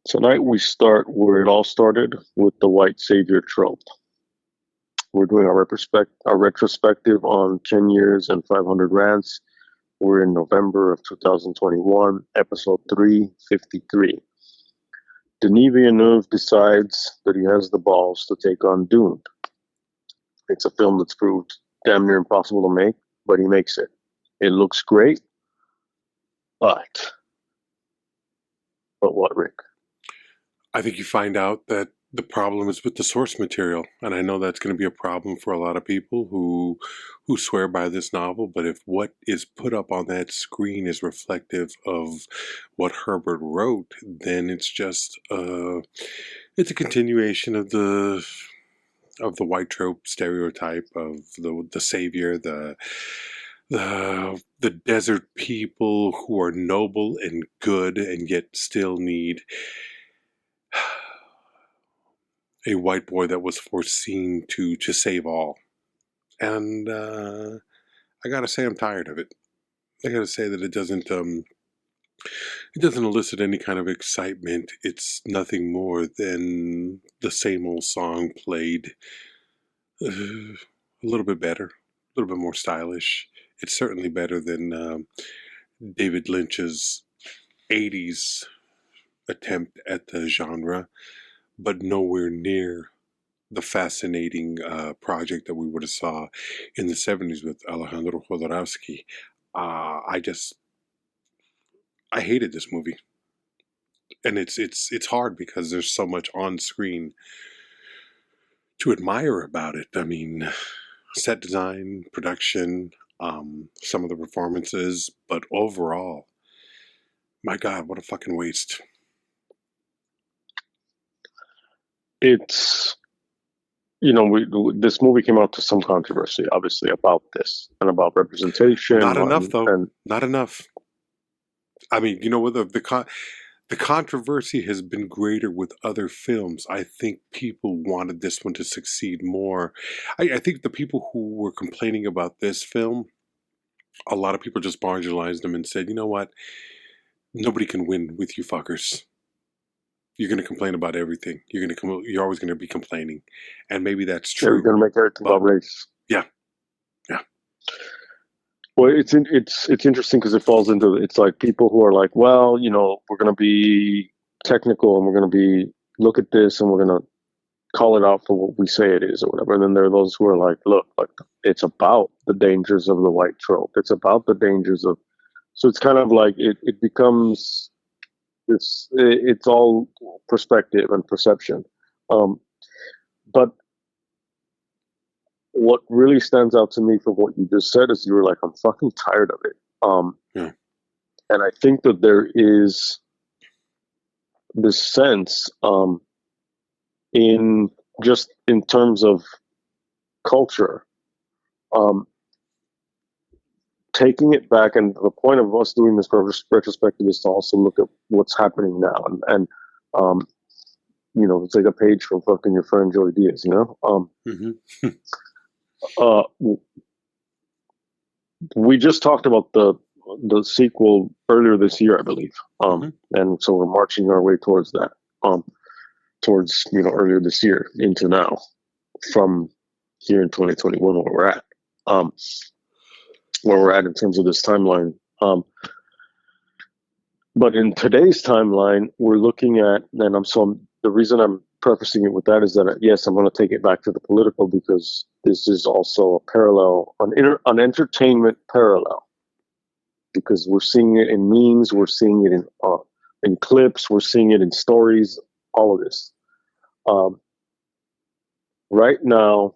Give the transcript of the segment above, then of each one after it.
Tonight we start where it all started with the white savior trope. We're doing our retrospective on 10 years and 500 rants. We're in November of 2021, episode 353. Denis Villeneuve decides that he has the balls to take on Dune. It's a film that's proved damn near impossible to make, but he makes it. It looks great, but what, Rick? I think you find out that the problem is with the source material, and I know that's going to be a problem for a lot of people who swear by this novel. But if what is put up on that screen is reflective of what Herbert wrote, then it's just it's a continuation of the white trope stereotype of the savior, the desert people who are noble and good and yet still need a white boy that was foreseen to save all. And I gotta say, I'm tired of it. I gotta say that it doesn't elicit any kind of excitement. It's nothing more than the same old song played a little bit better, a little bit more stylish. It's certainly better than David Lynch's 80s attempt at the genre, but nowhere near the fascinating project that we would have saw in the 70s with Alejandro Jodorowsky. I hated this movie, and it's hard because there's so much on screen to admire about it. I mean, set design, production, some of the performances, but overall, my God, what a fucking waste. It's this movie came out to some controversy, obviously, about this and about representation. Not enough, though. And not enough. I mean, you know what? The controversy has been greater with other films. I think people wanted this one to succeed more. I think the people who were complaining about this film, a lot of people just marginalized them and said, you know what? Nobody can win with you fuckers. You're going to complain about everything. You're always going to be complaining. And maybe that's true. You're going to make everything about race. Yeah. Well, it's interesting because it falls into, it's like people who are like, well, we're going to be technical and we're going to look at this and we're going to call it out for what we say it is or whatever. And then there are those who are like, look, it's about the dangers of the white trope. It's about the dangers of, so it's kind of like it becomes, it's all perspective and perception. But what really stands out to me from what you just said is you were like, I'm fucking tired of it. Yeah. And I think that there is this sense in terms of culture, taking it back, and the point of us doing this retrospective is to also look at what's happening now, and take a page from fucking your friend Joey Diaz, Mm-hmm. We just talked about the sequel earlier this year, I believe, and so we're marching our way towards that, towards earlier this year into now, from here in 2021 where we're at in terms of this timeline. But in today's timeline, we're looking at, the reason I'm prefacing it with that is that, yes, I'm going to take it back to the political because this is also a parallel, an entertainment parallel, because we're seeing it in memes, we're seeing it in clips, we're seeing it in stories, all of this. Right now,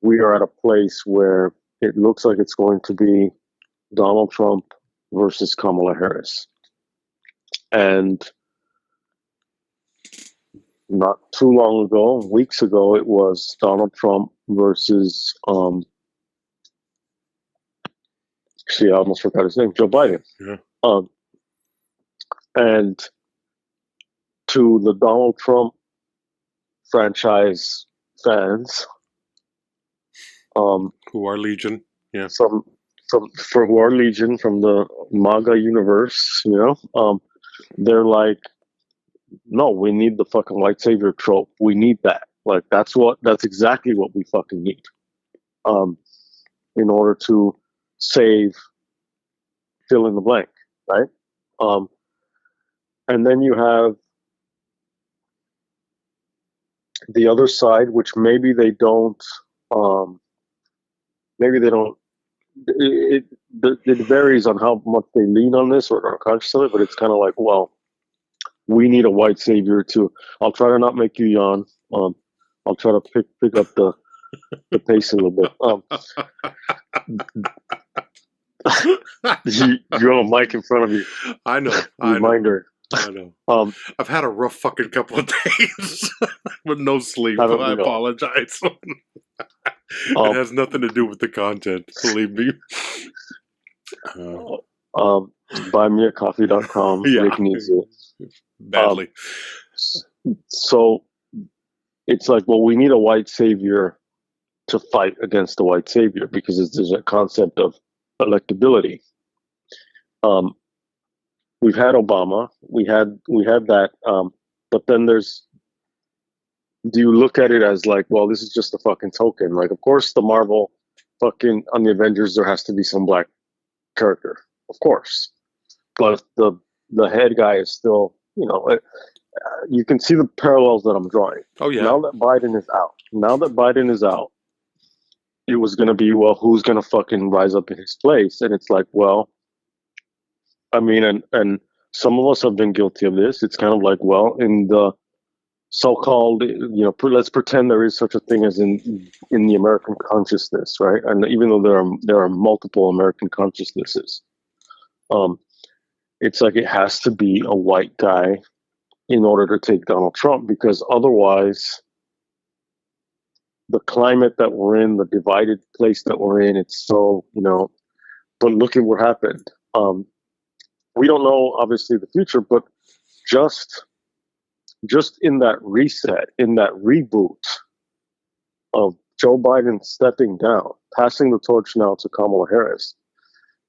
we are at a place where it looks like it's going to be Donald Trump versus Kamala Harris. And not too long ago, weeks ago, it was Donald Trump versus, I almost forgot his name, Joe Biden. Yeah. And to the Donald Trump franchise fans, who are legion, yeah, from who are legion from the MAGA universe, they're like, no, we need the fucking white savior trope. We need that. Like that's exactly what we fucking need. Um, in order to save fill in the blank, right? Um, and then you have the other side, which um, maybe they don't. It varies on how much they lean on this or are conscious of it, but it's kind of like, well, we need a white savior to. I'll try to not make you yawn. I'll try to pick up the pace a little bit. You have a mic in front of you. I know. Reminder. I know. I've had a rough fucking couple of days with no sleep. I apologize. It has nothing to do with the content, believe me. Buymeacoffee.com. Yeah. Rick needs it badly. So it's like, well, we need a white savior to fight against the white savior because there's a concept of electability. We've had Obama, we had that, but then do you look at it as like, well, this is just a fucking token? Like, of course, the Marvel fucking on the Avengers, there has to be some black character, of course, but the head guy is still, you can see the parallels that I'm drawing. Oh yeah. Now that Biden is out, it was going to be, well, who's going to fucking rise up in his place? And it's like, well, I mean, and some of us have been guilty of this. It's kind of like, well, in the so-called, let's pretend there is such a thing as in the American consciousness, right? And even though there are multiple American consciousnesses, it's like it has to be a white guy in order to take Donald Trump, because otherwise, the climate that we're in, the divided place that we're in, it's so, but look at what happened. We don't know, obviously, the future, but just in that reset, in that reboot of Joe Biden stepping down, passing the torch now to Kamala Harris,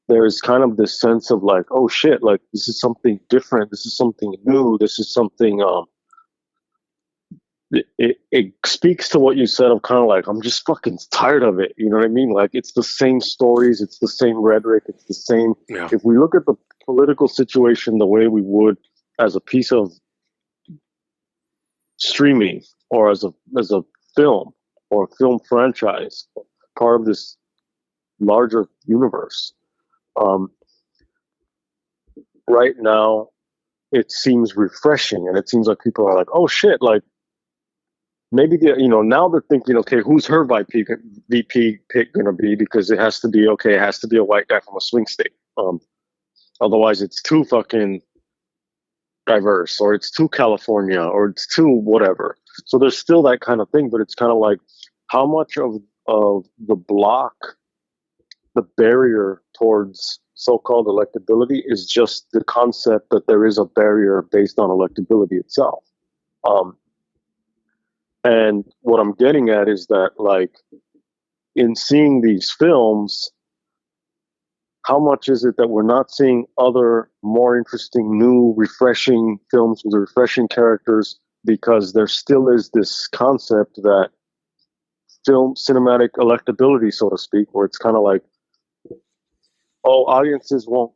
there's kind of this sense of like, oh shit, like this is something different, this is something new, this is something, it speaks to what you said of kind of like, I'm just fucking tired of it. You know what I mean? Like, it's the same stories, it's the same rhetoric, it's the same. Yeah. If we look at the political situation the way we would as a piece of streaming or as a film or a film franchise, part of this larger universe, right now it seems refreshing, and it seems like people are like, oh shit, like, maybe now they're thinking, okay, who's her VP pick going to be? Because it has to be a white guy from a swing state. Otherwise, it's too fucking diverse, or it's too California, or it's too whatever. So there's still that kind of thing, but it's kind of like, how much of the block, the barrier towards so-called electability is just the concept that there is a barrier based on electability itself. And what I'm getting at is that, like, in seeing these films, how much is it that we're not seeing other more interesting, new, refreshing films with refreshing characters, because there still is this concept that cinematic electability, so to speak, where it's kind of like, oh, audiences won't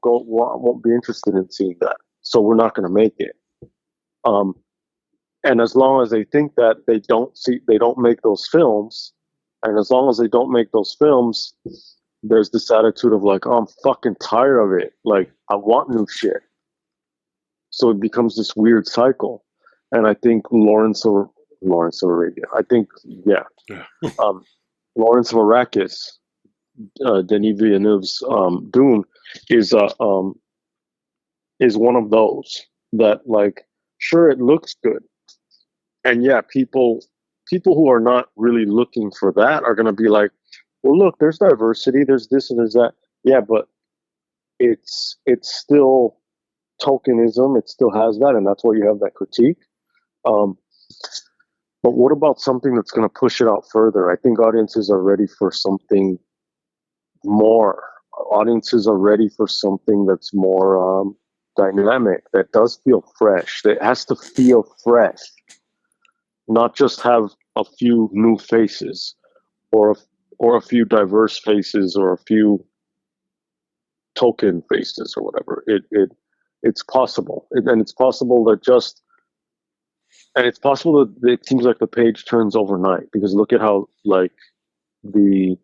be interested in seeing that, so we're not going to make it. And as long as they think that they don't make those films, and as long as they don't make those films, there's this attitude of like, oh, I'm fucking tired of it. Like, I want new shit. So it becomes this weird cycle. And I think Lawrence of Arabia. Lawrence of Arrakis, Denis Villeneuve's Dune, is one of those that, like, sure, it looks good. And yeah, people who are not really looking for that are going to be like, well, look, there's diversity, there's this and there's that. Yeah, but it's still tokenism. It still has that, and that's why you have that critique. But what about something that's going to push it out further? I think audiences are ready for something more. Audiences are ready for something that's more dynamic that does feel fresh. That has to feel fresh, not just have a few new faces or a few diverse faces or a few token faces or whatever. It's possible, and it's possible that just and it's possible that it seems like the page turns overnight because look at how like the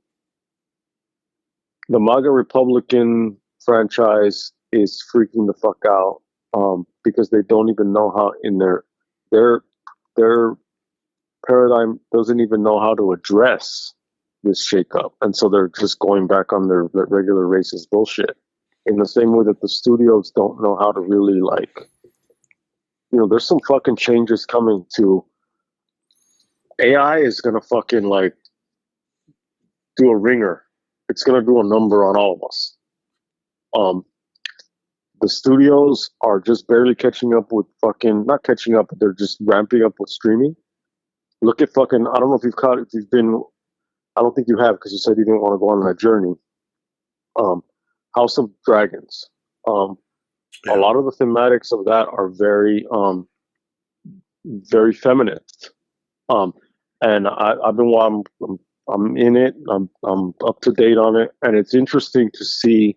MAGA Republican franchise is freaking the fuck out because they don't even know how in their paradigm doesn't even know how to address this shakeup, and so they're just going back on their regular racist bullshit. In the same way that the studios don't know how to really like, there's some fucking changes coming to. AI is gonna fucking like do a ringer. It's gonna do a number on all of us. The studios are just barely catching up with fucking not catching up, but they're just ramping up with streaming. Look at fucking. I don't know if you've been. I don't think you have because you said you didn't want to go on that journey. House of Dragons. A lot of the thematics of that are very, very feminist. And I've been while I'm in it. I'm up to date on it, and it's interesting to see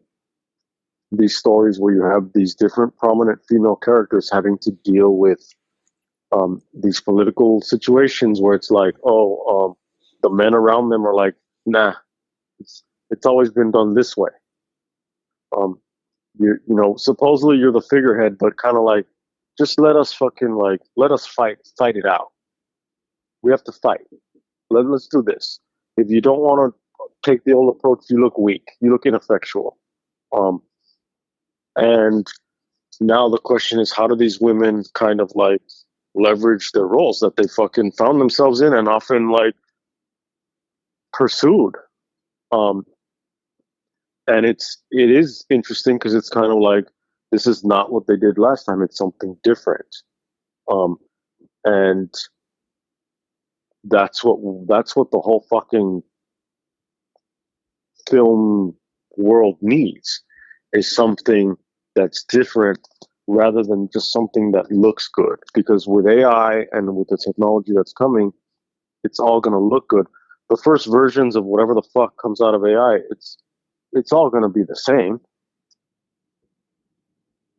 these stories where you have these different prominent female characters having to deal with these political situations where it's like, the men around them are like, nah, it's always been done this way. Supposedly you're the figurehead, but kind of like, just let us fight it out. We have to fight. Let's do this. If you don't want to take the old approach, you look weak. You look ineffectual. And now the question is, how do these women kind of like leverage their roles that they fucking found themselves in and often like pursued? And it is interesting because it's kind of like, this is not what they did last time. It's something different. And that's what the whole fucking film world needs, is something that's different rather than just something that looks good. Because with AI and with the technology that's coming, it's all going to look good. The first versions of whatever the fuck comes out of AI, it's all going to be the same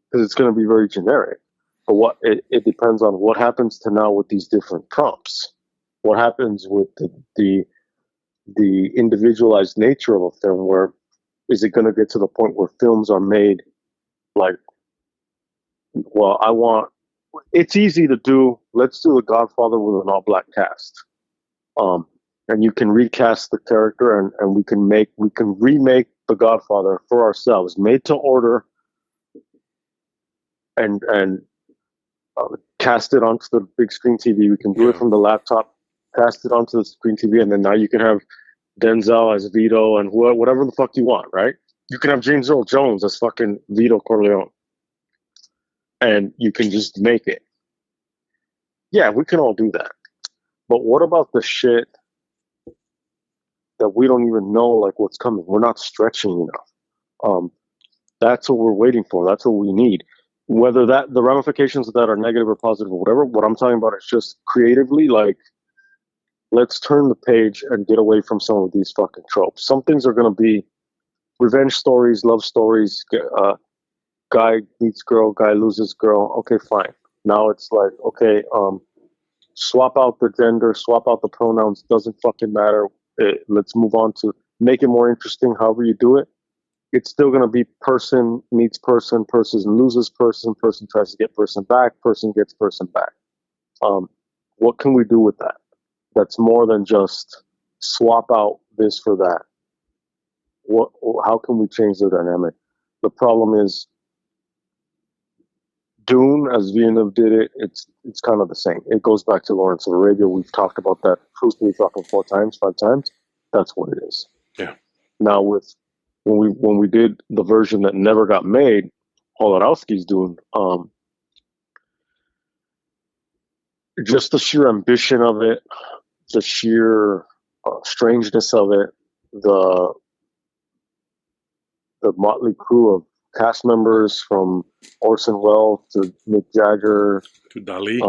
because it's going to be very generic. But it depends on what happens to now with these different prompts. What happens with the individualized nature of a film? Where is it going to get to the point where films are made like, well, it's easy to do. Let's do The Godfather with an all-black cast. And you can recast the character, and we can remake The Godfather for ourselves, made to order, and cast it onto the big screen TV. We can do it from the laptop, cast it onto the screen TV, and then now you can have Denzel as Vito and whatever the fuck you want, right? You can have James Earl Jones as fucking Vito Corleone, and you can just make it. Yeah, we can all do that. But what about the shit that we don't even know, like what's coming? We're not stretching enough. That's what we're waiting for. That's what we need. Whether the ramifications of that are negative or positive or whatever, what I'm talking about is just creatively, like, let's turn the page and get away from some of these fucking tropes. Some things are going to be revenge stories, love stories, guy meets girl, guy loses girl. Okay, fine. Now it's like, okay, swap out the gender, swap out the pronouns, doesn't fucking matter. Let's move on to make it more interesting, however you do it. It's still going to be person meets person, person loses person, person tries to get person back, person gets person back. What can we do with that? That's more than just swap out this for that. How can we change the dynamic? The problem is Dune, as Villeneuve did it, it's kind of the same. It goes back to Lawrence of Arabia. We've talked about that truthfully fucking 4 times, 5 times. That's what it is. Yeah. Now when we did the version that never got made, Holodowski's Dune, just the sheer ambition of it, the sheer strangeness of it, the motley crew of cast members from Orson Welles to Mick Jagger, To Dali.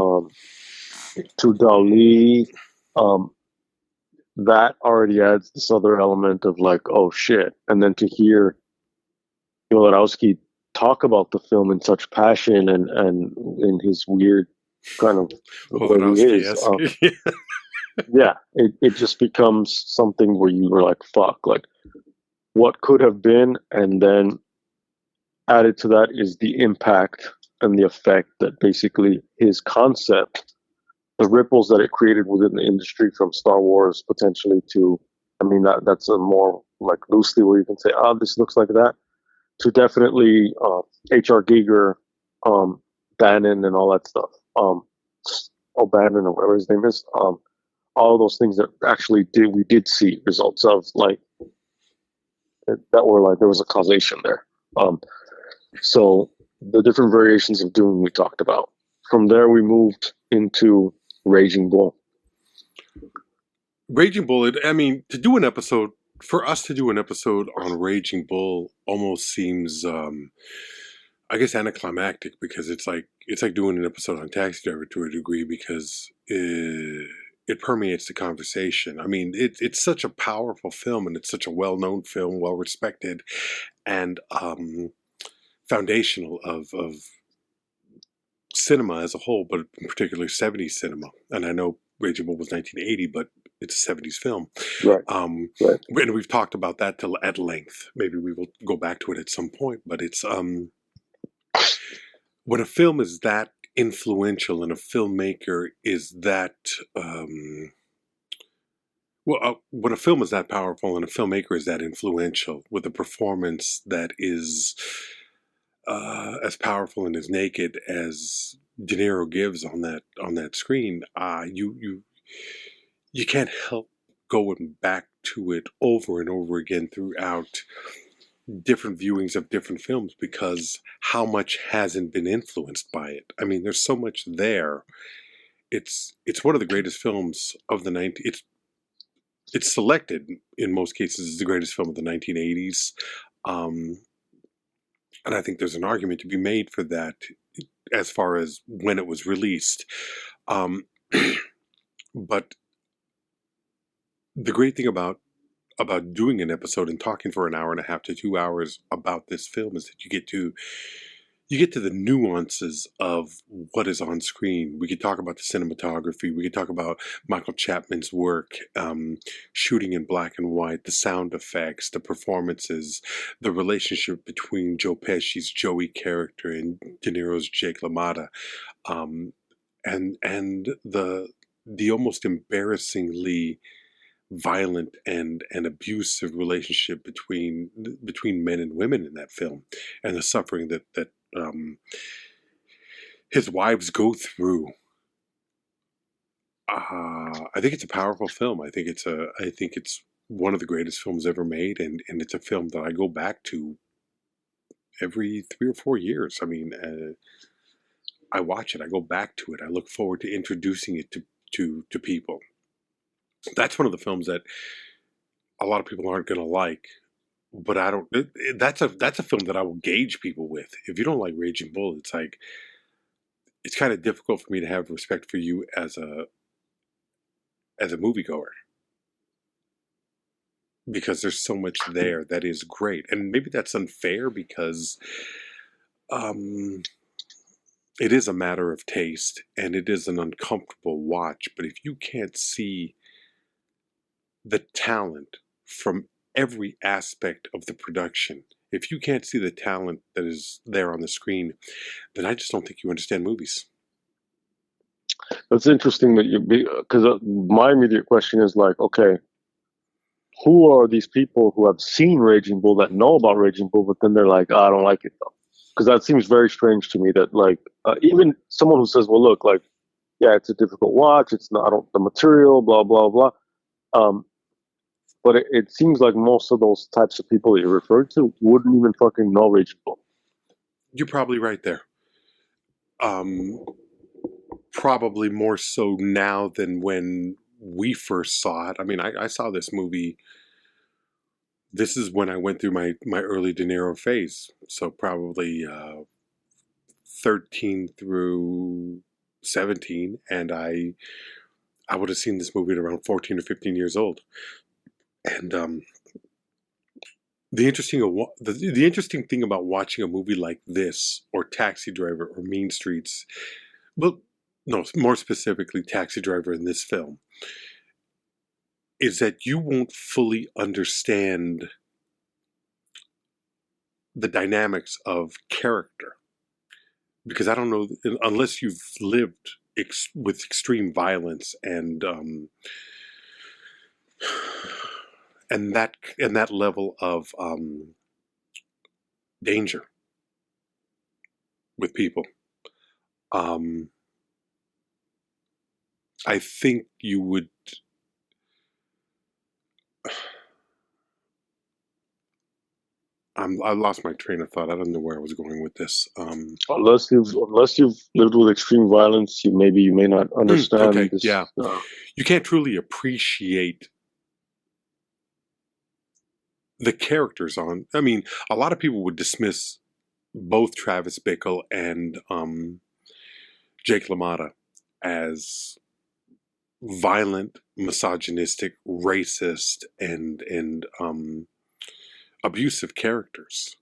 to Dali. That already adds this other element of like, oh shit. And then to hear Jodorowsky talk about the film in such passion and in his weird kind of way he is, yeah, it just becomes something where you were like, fuck, like what could have been, and then added to that is the impact and the effect that basically his concept, the ripples that it created within the industry from Star Wars potentially to, I mean, that's a more like loosely where you can say, oh, this looks like that, to definitely H.R. Giger, Bannon, and all that stuff. Bannon or whatever his name is. All of those things that actually we did see results of, like that were like there was a causation there. So the different variations of Dune we talked about. From there, we moved into Raging Bull. Raging Bull. I mean, for us to do an episode on Raging Bull almost seems, I guess, anticlimactic, because it's like doing an episode on Taxi Driver to a degree, because it permeates the conversation. I mean, it's such a powerful film, and it's such a well-known film, well-respected, and foundational of cinema as a whole, but particularly 70s cinema. And I know Raging Bull was 1980, but it's a 70s film. Right. Right. And we've talked about that at length. Maybe we will go back to it at some point, but it's when a film is that influential and a filmmaker is that when a film is that powerful and a filmmaker is that influential with a performance that is as powerful and as naked as De Niro gives on that screen, you can't help going back to it over and over again throughout different viewings of different films, because how much hasn't been influenced by it? I mean, there's so much there. It's one of the greatest films of the 90s. It's selected in most cases as the greatest film of the 1980s. And I think there's an argument to be made for that as far as when it was released. But the great thing about doing an episode and talking for an hour and a half to 2 hours about this film is that you get to the nuances of what is on screen. We could talk about the cinematography. We could talk about Michael Chapman's work, shooting in black and white, the sound effects, the performances, the relationship between Joe Pesci's Joey character and De Niro's Jake LaMotta, and the almost embarrassingly violent and abusive relationship between men and women in that film, and the suffering that his wives go through. I think it's a powerful film. I think it's one of the greatest films ever made, and it's a film that I go back to every 3 or 4 years. I mean, I watch it, I go back to it, I look forward to introducing it to people. That's one of the films that a lot of people aren't going to like, but I don't. That's a film that I will gauge people with. If you don't like Raging Bull, it's like, it's kind of difficult for me to have respect for you as a moviegoer, because there's so much there that is great. And maybe that's unfair, because it is a matter of taste, and it is an uncomfortable watch. But if you can't see the talent from every aspect of the production, if you can't see the talent that is there on the screen, then I just don't think you understand movies. That's interesting that because my immediate question is like, okay, who are these people who have seen Raging Bull, that know about Raging Bull, but then they're like, I don't like it though? Because that seems very strange to me, that like even someone who says, well, look, like, yeah, it's a difficult watch, it's not, I don't, the material, blah blah blah. But it seems like most of those types of people that you're referring to wouldn't even fucking know Raging Bull. You're probably right there. Probably more so now than when we first saw it. I mean, I saw this movie this is when I went through my early De Niro phase. So probably 13 through 17, and I would have seen this movie at around 14 or 15 years old. And the interesting thing about watching a movie like this, or Taxi Driver, or Mean Streets, well, no, more specifically Taxi Driver in this film, is that you won't fully understand the dynamics of character. Because I don't know, unless you've lived with extreme violence and that level of danger with people, I think you would. I lost my train of thought. I don't know where I was going with this. Unless you've lived with extreme violence, you may not understand. Okay, this. yeah, you can't truly appreciate the characters on. I mean, a lot of people would dismiss both Travis Bickle and Jake LaMotta as violent, misogynistic, racist, and abusive characters.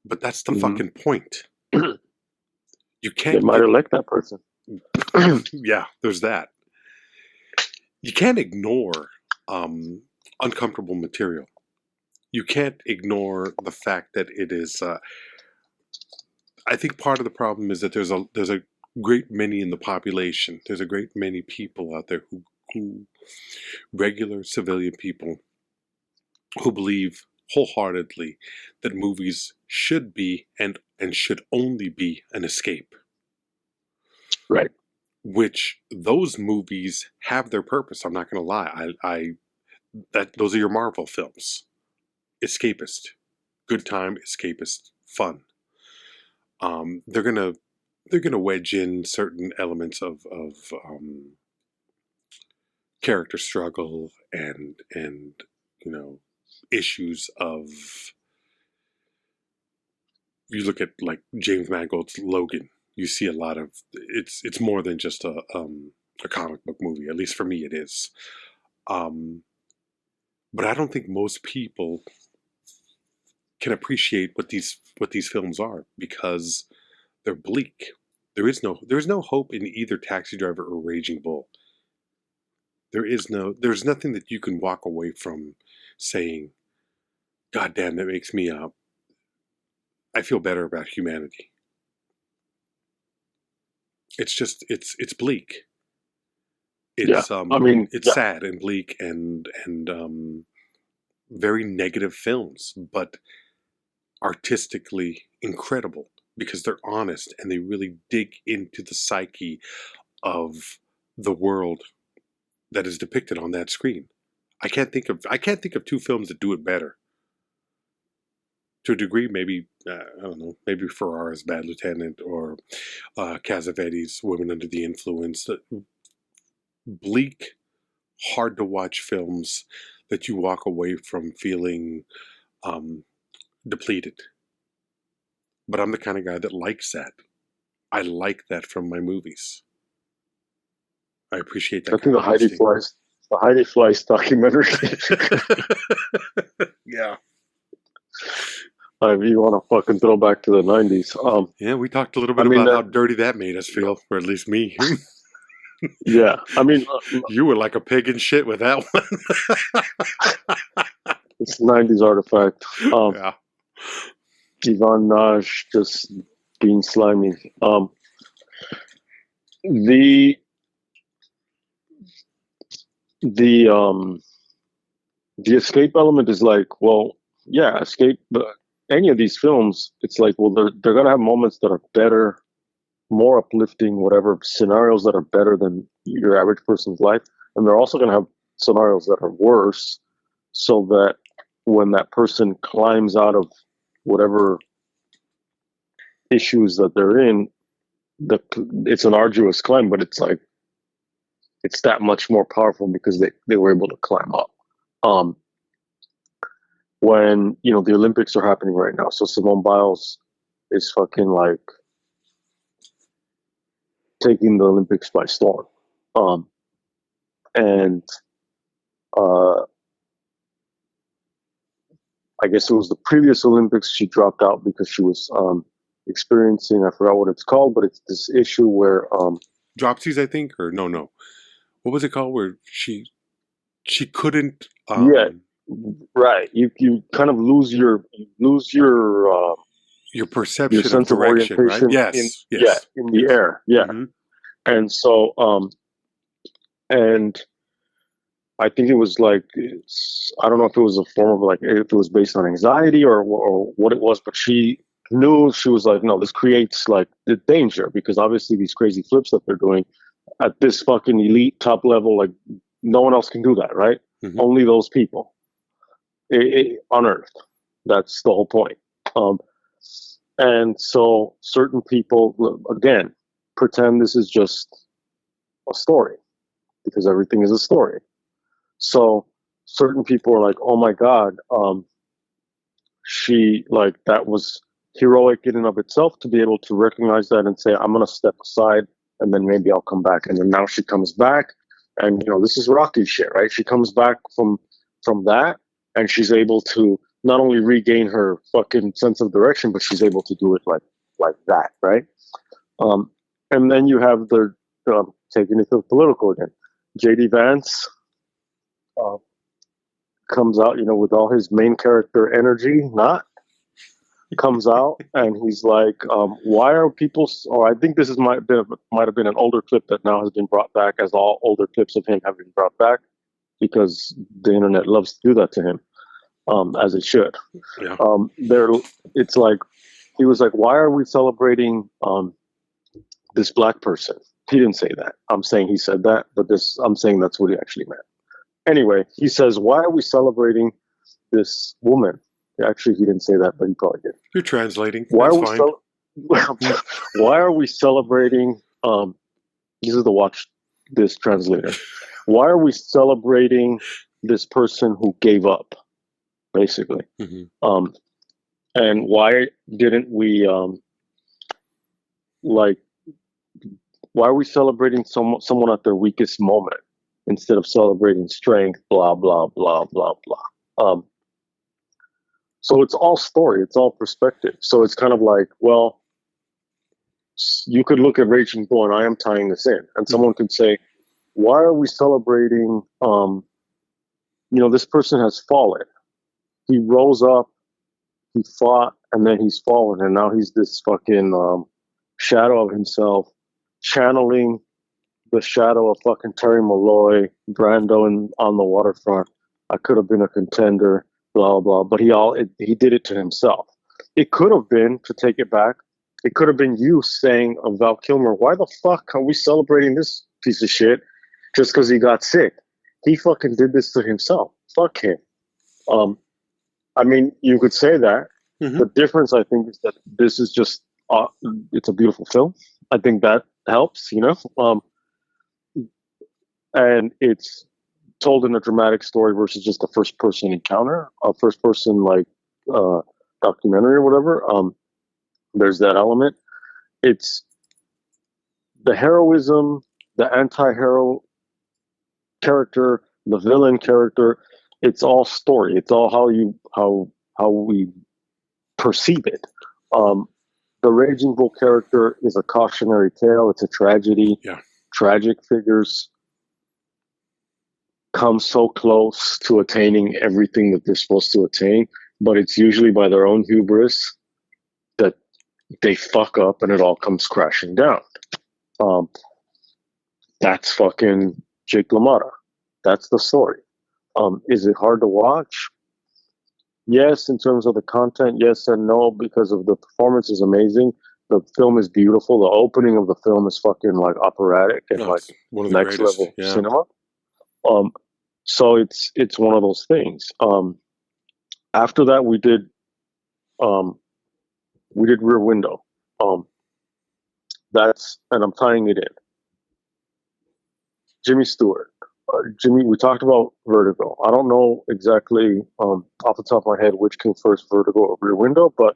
But that's the fucking point. You can't. They might elect that person. Yeah, there's that. You can't ignore uncomfortable material. You can't ignore the fact that it is. I think part of the problem is that there's a great many in the population. There's a great many people out there who regular civilian people, who believe wholeheartedly that movies should be and should only be an escape. Right. Which those movies have their purpose. I'm not going to lie. Those are your Marvel films. Escapist, good time, escapist, fun. They're gonna wedge in certain elements of character struggle and issues of. You look at like James Mangold's Logan. You see a lot of it's more than just a comic book movie. At least for me, it is. But I don't think most people can appreciate what these films are, because they're bleak. There's no hope in either Taxi Driver or Raging Bull. There's nothing that you can walk away from saying, God damn, that makes me I feel better about humanity. It's bleak. It's it's sad and bleak and very negative films, but artistically incredible because they're honest and they really dig into the psyche of the world that is depicted on that screen. I can't think of two films that do it better. To a degree, maybe I don't know, maybe Ferrara's Bad Lieutenant or Cassavetes' Women Under the Influence. Bleak, hard to watch films that you walk away from feeling depleted. But I'm the kind of guy that likes that. I like that from my movies. I appreciate that. I think the Heidi Fleiss documentary. Yeah. If you want to fucking throw back to the 90s. Yeah, we talked a little bit about how dirty that made us feel, or at least me. Yeah, I mean... you were like a pig in shit with that one. It's 90s artifact. Yeah. Ivan Naj just being slimy. The escape element is like, well, yeah, escape, but any of these films, it's like, well, they're going to have moments that are better, more uplifting, whatever, scenarios that are better than your average person's life. And they're also going to have scenarios that are worse, so that when that person climbs out of whatever issues that they're in, it's an arduous climb, but it's like, it's that much more powerful because they were able to climb up. when the Olympics are happening right now. So Simone Biles is fucking like taking the Olympics by storm. And I guess it was the previous Olympics she dropped out because she was experiencing, I forgot what it's called, but it's this issue where Dropsies, I think, or no. What was it called? Where she couldn't. Yeah, right. You kind of lose your Your perception of sense of direction, right? orientation Yes. in the air. Yeah. Mm-hmm. And so and I think it was like, I don't know if it was a form of like, if it was based on anxiety or what it was, but she knew, she was like, no, this creates like the danger, because obviously these crazy flips that they're doing at this fucking elite top level, like no one else can do that, right? Mm-hmm. Only those people on Earth. That's the whole point. And so certain people, again, pretend this is just a story, because everything is a story. So certain people are like, oh my God, she, like, that was heroic in and of itself to be able to recognize that and say, I'm going to step aside and then maybe I'll come back. And then now she comes back and, this is Rocky shit, right? She comes back from that and she's able to not only regain her fucking sense of direction, but she's able to do it like that, right? And then you have the, taking it to the political again, J.D. Vance, comes out, with all his main character energy, comes out and he's like, why are people, or I think this might have been an older clip that now has been brought back, as all older clips of him have been brought back, because the internet loves to do that to him, as it should. Yeah. It's like, he was like, why are we celebrating this black person? He didn't say that. I'm saying he said that, but I'm saying that's what he actually meant. Anyway, he says, why are we celebrating this woman? Actually, he didn't say that, but he probably did. You're translating. Why That's are we fine. why are we celebrating? This is the Watch This translator. Why are we celebrating this person who gave up, basically? Mm-hmm. And why didn't we why are we celebrating someone at their weakest moment instead of celebrating strength? Blah blah blah blah blah. So it's all story, it's all perspective. So it's kind of like, well, you could look at Raging Bull, and I am tying this in, and someone could say, why are we celebrating, this person has fallen. He rose up, he fought, and then he's fallen, and now he's this fucking shadow of himself, channeling the shadow of fucking Terry Malloy, Brando on the waterfront. I could have been a contender, blah blah. But he did it to himself. It could have been, to take it back, it could have been you saying of Val Kilmer, why the fuck are we celebrating this piece of shit just because he got sick? He fucking did this to himself. Fuck him. I mean, you could say that. Mm-hmm. The difference, I think, is that this is just, it's a beautiful film. I think that helps, and it's told in a dramatic story versus just a first-person encounter, a first-person, documentary or whatever. There's that element. It's the heroism, the anti-hero character, the villain character. It's all story. It's all how we perceive it. The Raging Bull character is a cautionary tale. It's a tragedy. Yeah. Tragic figures come so close to attaining everything that they're supposed to attain, but it's usually by their own hubris that they fuck up and it all comes crashing down. That's fucking Jake LaMotta. That's the story. Is it hard to watch? Yes, in terms of the content, yes and no, because of the performance is amazing. The film is beautiful. The opening of the film is fucking like operatic and like one of the next greatest, level cinema. So it's one of those things. After that, we did Rear Window. And I'm tying it in. Jimmy Stewart. Jimmy, we talked about Vertigo. I don't know exactly off the top of my head which came first, Vertigo or Rear Window, but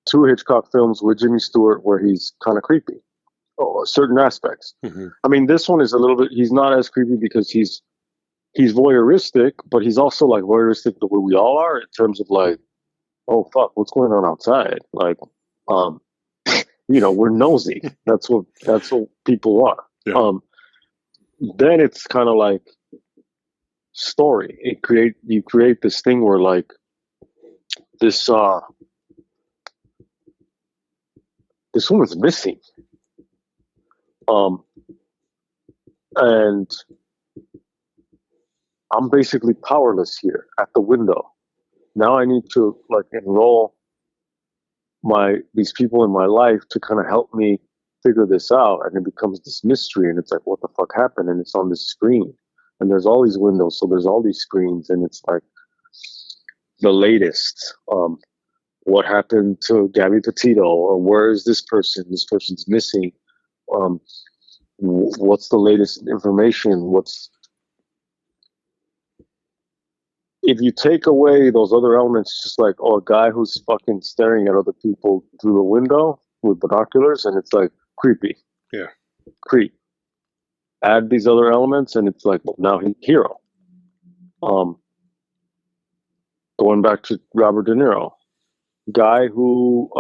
two Hitchcock films with Jimmy Stewart where he's kind of creepy. Oh, certain aspects. Hmm. I mean, this one is a little bit. He's not as creepy because he's voyeuristic, but he's also like voyeuristic the way we all are in terms of like, oh fuck, what's going on outside? Like, um, we're nosy. That's what people are. Yeah. Um, then it's kind of like story. You create this thing where like this this woman's missing, um, and I'm basically powerless here at the window. Now I need to like enroll these people in my life to kind of help me figure this out, and it becomes this mystery, and it's like, what the fuck happened? And it's on this screen, and there's all these windows, so there's all these screens, and it's like the latest. What happened to Gabby Petito, or where is this person? This person's missing. Um, what's the latest information? If you take away those other elements, just like, oh, a guy who's fucking staring at other people through the window with binoculars, and it's like creepy, Yeah. creep. Add these other elements, and it's like, well, now he's hero. Going back to Robert De Niro, guy who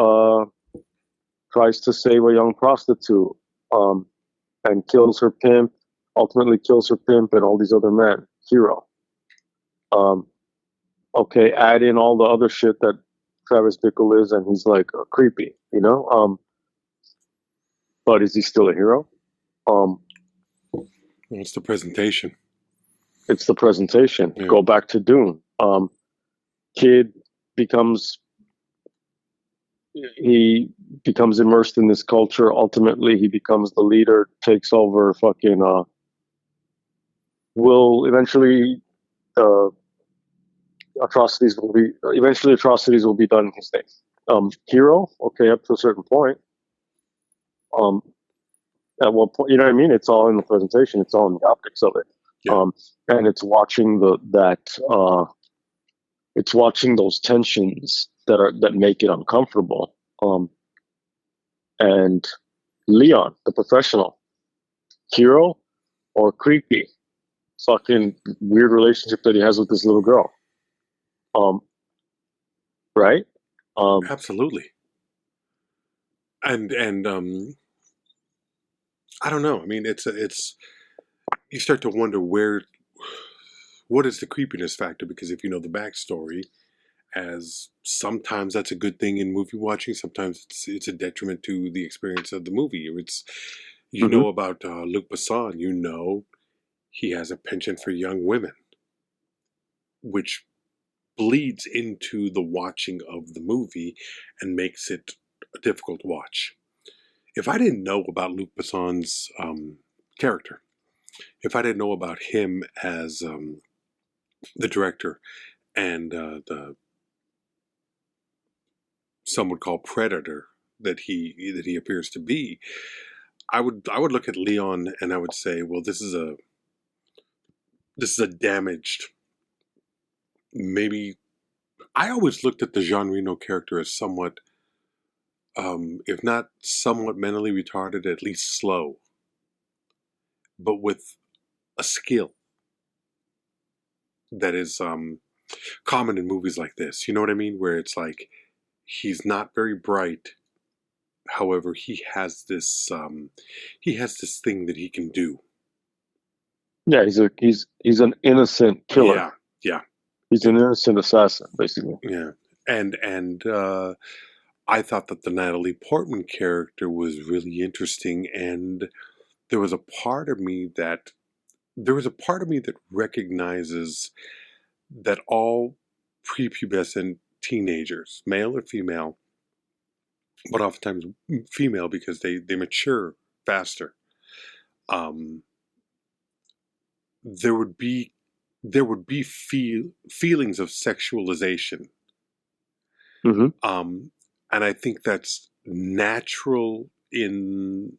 tries to save a young prostitute, and kills her pimp, ultimately kills her pimp and all these other men. Hero. Okay, add in all the other shit that Travis Bickle is, and he's like creepy, but is he still a hero? Well, it's the presentation. It's the presentation. Yeah. Go back to Dune. Kid becomes immersed in this culture. Ultimately, he becomes the leader, takes over fucking, will eventually, atrocities will be done in his name. Hero, okay, up to a certain point. At what point, you know what I mean? It's all in the presentation. It's all in the optics of it. Yeah. And it's watching it's watching those tensions that make it uncomfortable. And Leon, the professional, hero or creepy, fucking weird relationship that he has with this little girl. Right? Absolutely. And I don't know. I mean, it's you start to wonder what is the creepiness factor, because if you know the backstory, as sometimes that's a good thing in movie watching, sometimes it's a detriment to the experience of the movie. It's Mm-hmm. about Luc Besson, he has a penchant for young women, which bleeds into the watching of the movie and makes it a difficult watch. If I didn't know about Luc Besson's character, if I didn't know about him as the director and the some would call predator that he appears to be, I would look at Leon and I would say, well, this is a damaged. Maybe I always looked at the Jean Reno character as somewhat, if not somewhat mentally retarded, at least slow, but with a skill that is common in movies like this. You know what I mean? Where it's like he's not very bright. However, he has this thing that he can do. Yeah, he's an innocent killer. Yeah, yeah. He's an innocent assassin, basically. Yeah, and I thought that the Natalie Portman character was really interesting, and there was a part of me that recognizes that all prepubescent teenagers, male or female, but oftentimes female because they mature faster. There would be feelings of sexualization, Mm-hmm. and I think that's natural in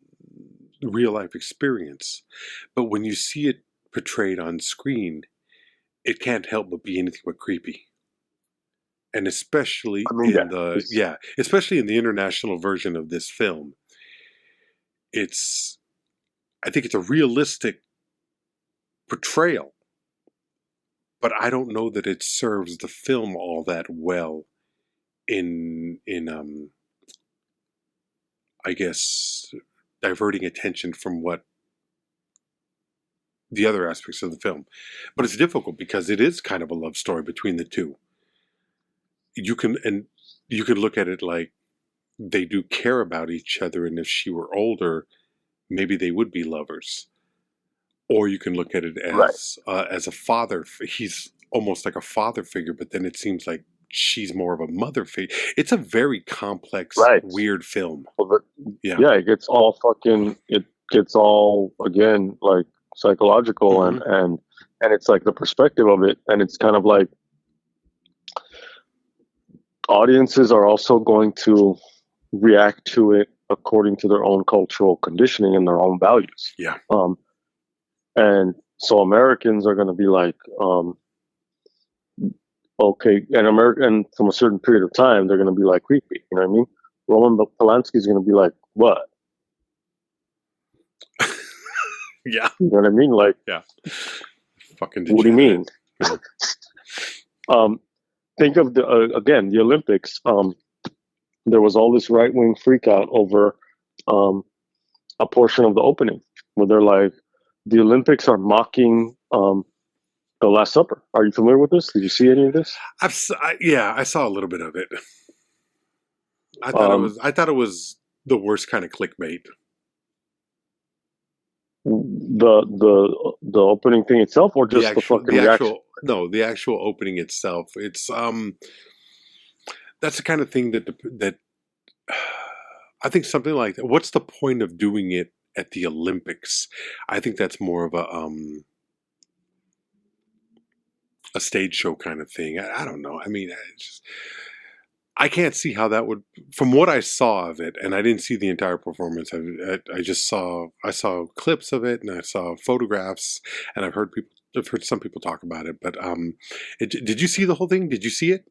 real life experience. But when you see it portrayed on screen, it can't help but be anything but creepy. And especially I mean, in especially in the international version of this film, I think it's a realistic portrayal, but I don't know that it serves the film all that well in I guess diverting attention from what the other aspects of the film. But it's difficult because it is kind of a love story between the two. You can look at it like they do care about each other, and if she were older, maybe they would be lovers. Or you can look at it as a father. He's almost like a father figure, but then it seems like she's more of a mother figure. It's a very complex, weird film. Well, it gets all again like psychological, and it's like the perspective of it, and it's kind of like audiences are also going to react to it according to their own cultural conditioning and their own values. Yeah. And so Americans are going to be like, okay, and from a certain period of time, they're going to be like creepy. You know what I mean? Roman Polanski is going to be like, what? Yeah. You know what I mean? Like, yeah. Fucking. What do you mean? Think of the Olympics. There was all this right-wing freakout over a portion of the opening where they're like, the Olympics are mocking the Last Supper. Are you familiar with this? Did you see any of this? I saw a little bit of it. I thought it was the worst kind of clickbait. The opening thing itself, or just the fucking reaction? No, the actual opening itself. It's that's the kind of thing that I think something like that. What's the point of doing it at the Olympics? I think that's more of a stage show kind of thing. I don't know. I mean, I can't see how that would. From what I saw of it, and I didn't see the entire performance. I saw clips of it, and I saw photographs, and I've heard some people talk about it. But did you see the whole thing? Did you see it?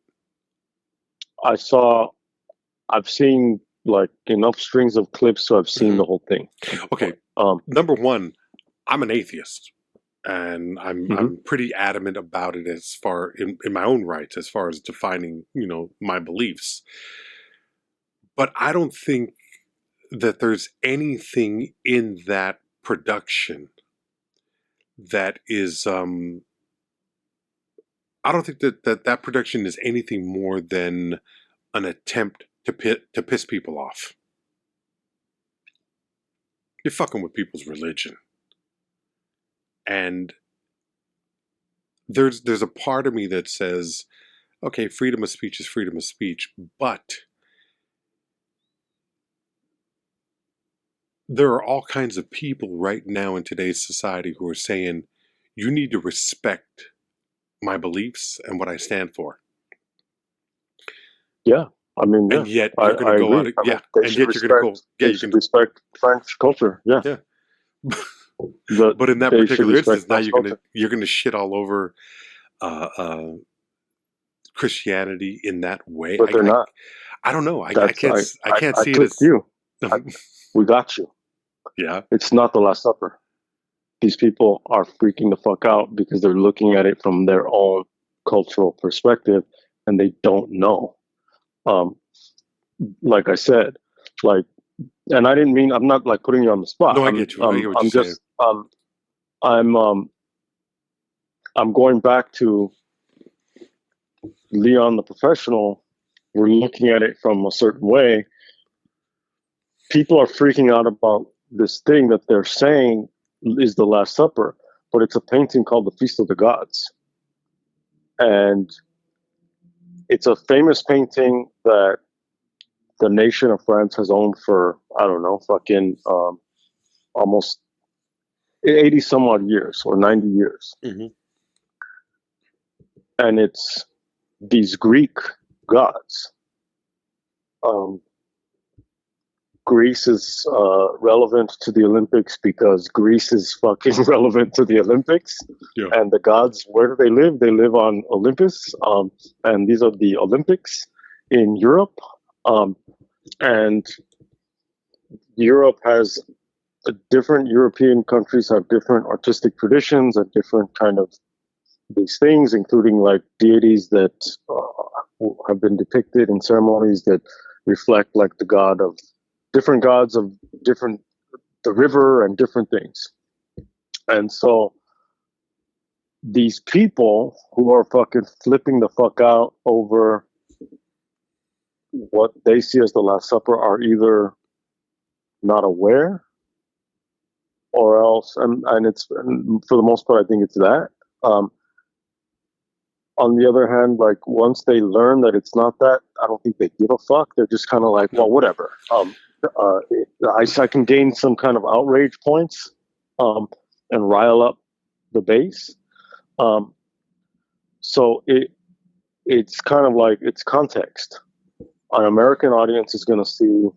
I've seen like enough strings of clips, so I've seen the whole thing. Okay. Number one, I'm an atheist, and I'm pretty adamant about it as far in my own rights, as far as defining, my beliefs. But I don't think that there's anything in that production that is. I don't think that production is anything more than an attempt to piss people off. You're fucking with people's religion. And there's a part of me that says, okay, freedom of speech is freedom of speech, but there are all kinds of people right now in today's society who are saying, you need to respect my beliefs and what I stand for. Yeah. I mean, and yet you're going to go out. Yeah. And yet you're going to go. Yeah. You can respect French culture. Yeah. Yeah. But in that particular instance, now you're going to shit all over Christianity in that way. But they're not. I don't know. I can't see it as you. We got you. Yeah. It's not the Last Supper. These people are freaking the fuck out because they're looking at it from their own cultural perspective, and they don't know. Like I said, and I didn't mean, I'm not like putting you on the spot. No, I get you. I get what you're saying. I'm going back to Leon the Professional. We're looking at it from a certain way. People are freaking out about this thing that they're saying is the Last Supper, but it's a painting called The Feast of the Gods. And it's a famous painting that the nation of France has owned for, I don't know, almost 80 some odd years or 90 years. Mm-hmm. And it's these Greek gods. Greece is relevant to the Olympics because Greece is fucking relevant to the Olympics. Yeah. And the gods, where do they live? They live on Olympus. And these are the Olympics in Europe. And Europe has different European countries have different artistic traditions and different kind of these things, including like deities that have been depicted in ceremonies that reflect like the god of different gods of different the river and different things. And so these people who are fucking flipping the fuck out over what they see as the Last Supper are either not aware or else, and it's and for the most part, I think it's that. On the other hand, like once they learn that it's not that, I don't think they give a fuck. They're just kind of like, well, whatever. I can gain some kind of outrage points, and rile up the base. So it's kind of like it's context. An American audience is going to see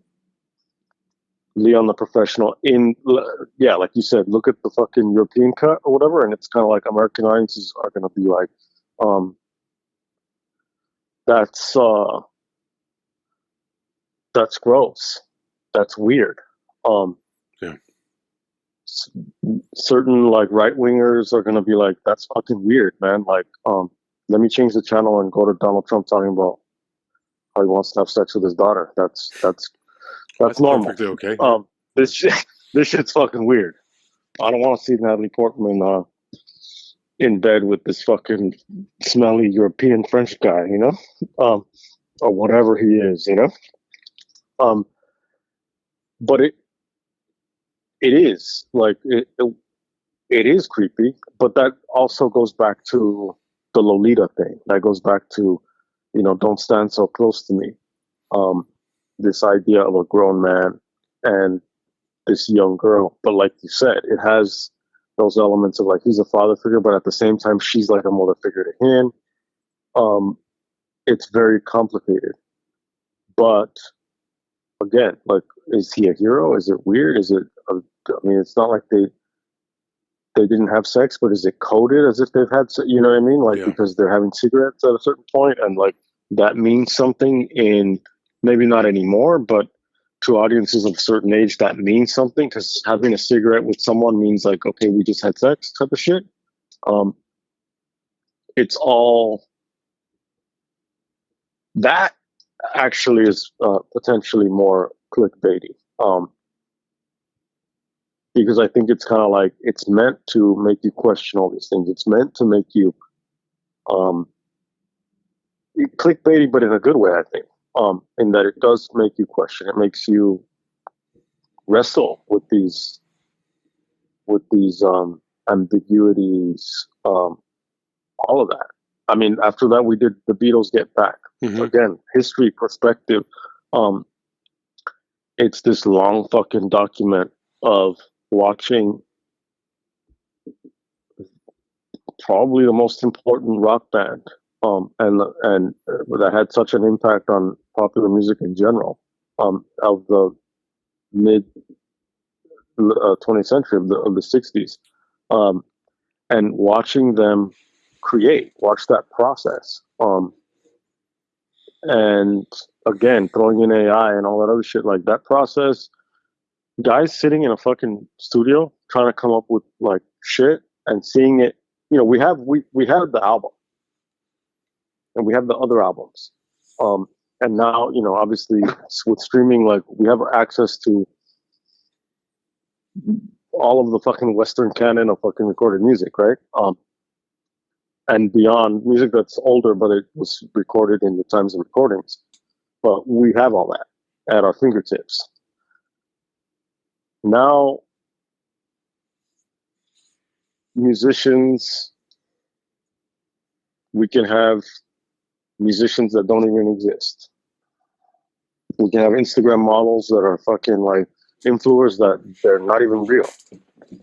Leon the Professional like you said, look at the fucking European cut or whatever, and it's kind of like American audiences are going to be like, that's gross, that's weird. Yeah. Certain like right wingers are going to be like, that's fucking weird, man. Like, let me change the channel and go to Donald Trump talking about how he wants to have sex with his daughter. That's normal. Perfectly okay. This shit's fucking weird. I don't want to see Natalie Portman in bed with this fucking smelly European French guy, you know, or whatever he is, you know. But it is like it is creepy, but that also goes back to the Lolita thing. That goes back to, you know, don't stand so close to me. This idea of a grown man and this young girl, but like you said, it has those elements of like he's a father figure, but at the same time she's like a mother figure to him. It's very complicated, but again, like, is he a hero? Is it weird? Is it? I mean, it's not like they didn't have sex, but is it coded as if they've had? You know what I mean? Like because they're having cigarettes at a certain point, and like that means something in maybe not anymore, but to audiences of a certain age, that means something because having a cigarette with someone means like, okay, we just had sex type of shit. It's all that actually is potentially more clickbaity. Because I think it's kind of like it's meant to make you question all these things. It's meant to make you clickbaity, but in a good way, I think. In that it does make you question. It makes you wrestle with these ambiguities, all of that. I mean, after that, we did the Beatles Get Back. Mm-hmm. Again, history perspective. It's this long fucking document of watching probably the most important rock band, and that had such an impact on popular music in general, of the mid 20th century of the 60s, and watching them watch that process, and again throwing in AI and all that other shit, like that process. Guys sitting in a fucking studio trying to come up with like shit and seeing it. You know, we have the album, and we have the other albums, and now, you know, obviously with streaming, like we have access to all of the fucking Western canon of fucking recorded music, right? And beyond, music that's older, but it was recorded in the times of recordings. But we have all that at our fingertips. Now, musicians, we can have musicians that don't even exist. We can have Instagram models that are fucking like influencers that they're not even real.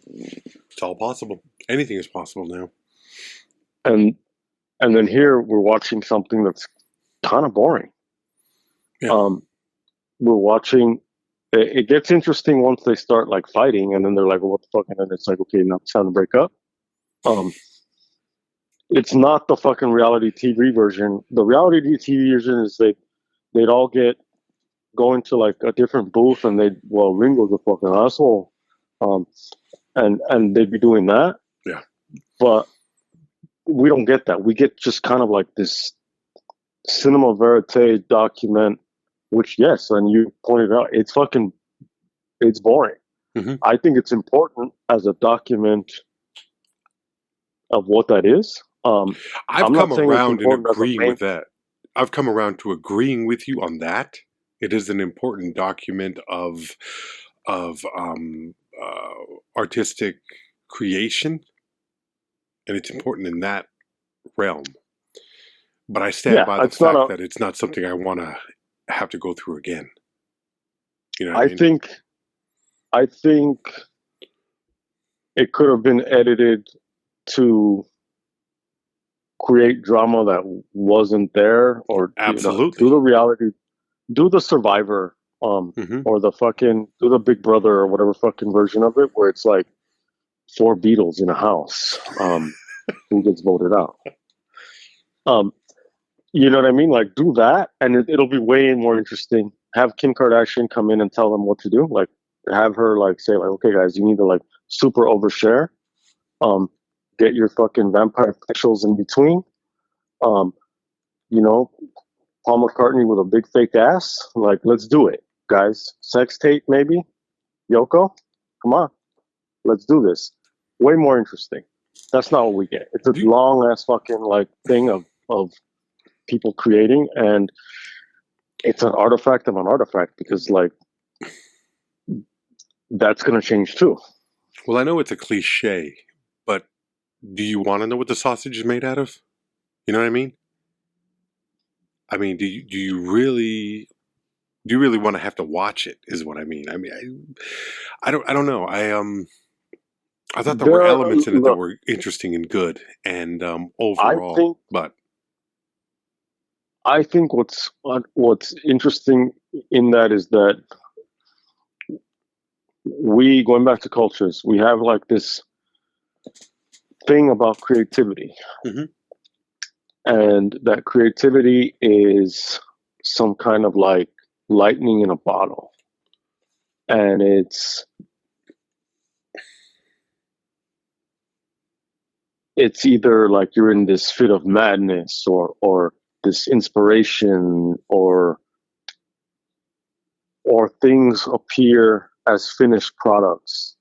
It's all possible. Anything is possible now. And then here we're watching something that's kind of boring. Yeah. We're watching it gets interesting once they start like fighting, and then they're like, well, "What the fuck?" And then it's like, "Okay, now it's time to break up." Um, it's not the fucking reality TV version. The reality TV version is they'd all go into like a different booth, and Ringo's a fucking asshole, um, and they'd be doing that. Yeah. But we don't get that. We get just kind of like this cinema verite document, which, yes, and you pointed out, it's boring. Mm-hmm. I think it's important as a document of what that is. I've come around and agreeing with that. I've come around to agreeing with you on that. It is an important document of artistic creation, and it's important in that realm. But I stand by the fact that it's not something I want to have to go through again. You know what I mean? I think it could have been edited to create drama that wasn't there, or absolutely do the reality, do the Survivor, or do the Big Brother or whatever fucking version of it, where it's like 4 Beatles in a house, who gets voted out. You know what I mean? Like, do that, and it'll be way more interesting. Have Kim Kardashian come in and tell them what to do. Like, have her like say like, "Okay, guys, you need to like super overshare. Get your fucking vampire facials in between. Paul McCartney with a big fake ass. Like, let's do it, guys. Sex tape, maybe. Yoko, come on, let's do this. Way more interesting. That's not what we get. It's a long ass fucking like thing of people creating, and it's an artifact of an artifact, because like that's going to change too. Well, I know it's a cliche, but do you want to know what the sausage is made out of? You know what I mean? I mean, do you really want to have to watch it? Is what I mean. I mean, I don't know. I thought there were elements in it that were interesting and good, and overall, I think what's interesting in that is that going back to cultures, we have like this thing about creativity, and that creativity is some kind of like lightning in a bottle, and it's either like you're in this fit of madness, or this inspiration, or things appear as finished products,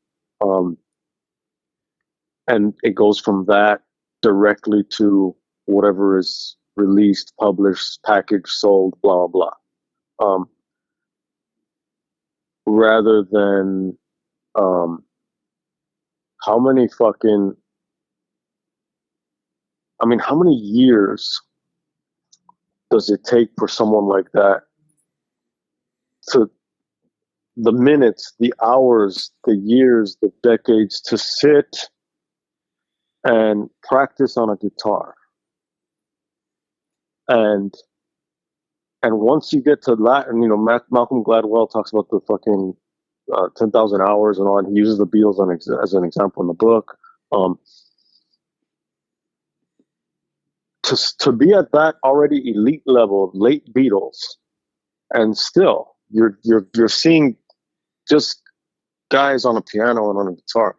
and it goes from that directly to whatever is released, published, packaged, sold, blah blah blah, rather than how many years does it take for someone like that to, the minutes, the hours, the years, the decades, to sit and practice on a guitar, and once you get to that, and Malcolm Gladwell talks about the fucking 10,000 hours and all, and he uses the Beatles as an example in the book. To be at that already elite level, late Beatles, and still you're seeing just guys on a piano and on a guitar,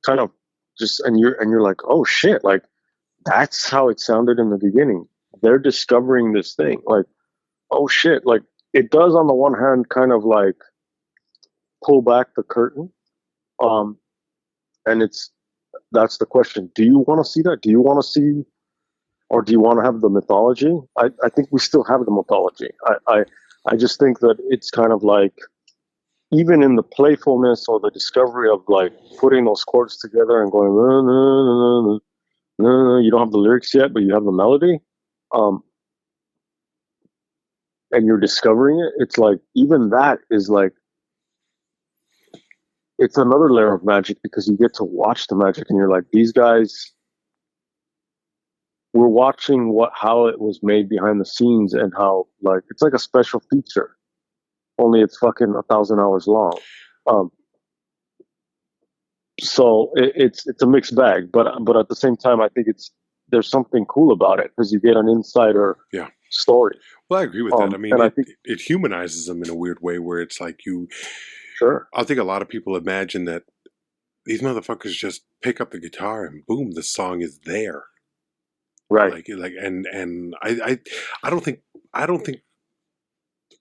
kind of just, and you're like, oh shit, like that's how it sounded in the beginning. They're discovering this thing, like, oh shit, like it does on the one hand kind of like pull back the curtain, and that's the question: do you want to see that? Do you want to see, or do you want to have the mythology? I think we still have the mythology. I just think that it's kind of like, even in the playfulness or the discovery of like putting those chords together and going, you don't have the lyrics yet, but you have the melody, and you're discovering it. It's like, even that is like, it's another layer of magic, because you get to watch the magic, and you're like, these guys, we're watching how it was made behind the scenes, and how like it's like a special feature. only it's fucking 1,000 hours long. Um, so it's a mixed bag, but at the same time, I think there's something cool about it because you get an insider Yeah. story. Well, I agree with that. I mean, and I think it humanizes them in a weird way where it's like sure, I think a lot of people imagine that these motherfuckers just pick up the guitar and boom, the song is there. right? And I don't think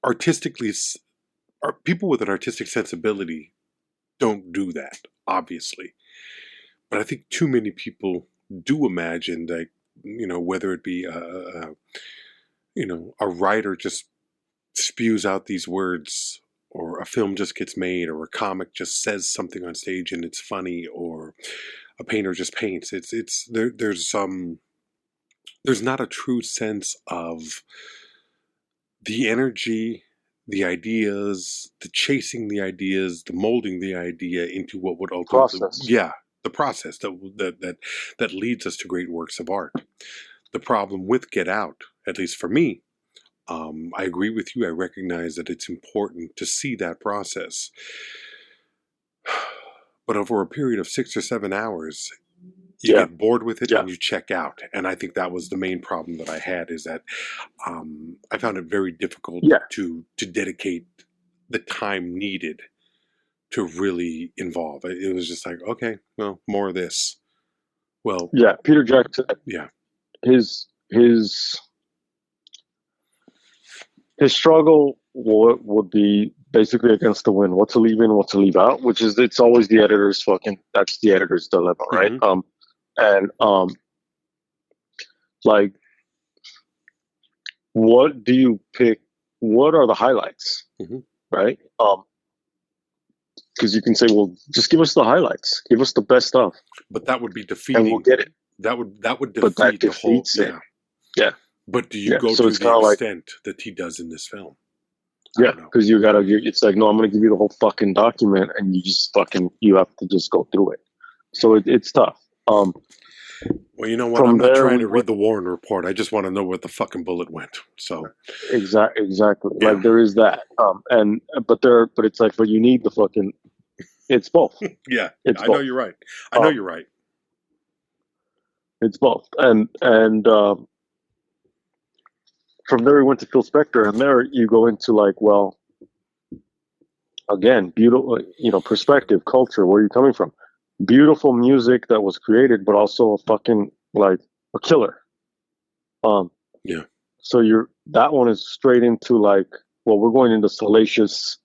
artistically, people with an artistic sensibility don't do that, obviously. But I think too many people do imagine that, whether it be a writer just spews out these words, or a film just gets made, or a comic just says something on stage and it's funny, or a painter just paints. There's not a true sense of the energy, the ideas, the chasing the ideas, the molding the idea into what would ultimately, Process. the process that leads us to great works of art. The problem with Get Out, at least for me, I agree with you. I recognize that it's important to see that process, but over a period of 6 or 7 hours, you get bored with it and you check out. And I think that was the main problem that I had, is that I found it very difficult to dedicate the time needed to really involve. It was just like, okay, well, more of this. Well, yeah, Peter Jackson. Yeah, his struggle would be basically against the wind. What to leave in, what to leave out, which is, it's always the editor's that's the editor's dilemma, right? Mm-hmm. Like, what do you pick? What are the highlights, right? Because you can say, well, just give us the highlights, give us the best stuff, but that would be defeating, and we'll get it. That would defeat but that the whole. defeats it. Yeah. But do you go so to the extent that he does in this film? Yeah, because it's like, no, I'm going to give you the whole fucking document, and you have to just go through it. So it's tough. Well, you know what? I'm not trying to read the Warren report. I just want to know where the fucking bullet went. So exactly. Yeah. Like, there is that. But it's like, but you need the fucking. It's both. Yeah, I know you're right. I know you're right. It's both, and from there we went to Phil Spector, and there you go into, like, well, again, beautiful, perspective, culture, where are you coming from? Beautiful music that was created, but also a fucking, like, a killer. Yeah. So that one is straight into, like, well, we're going into salacious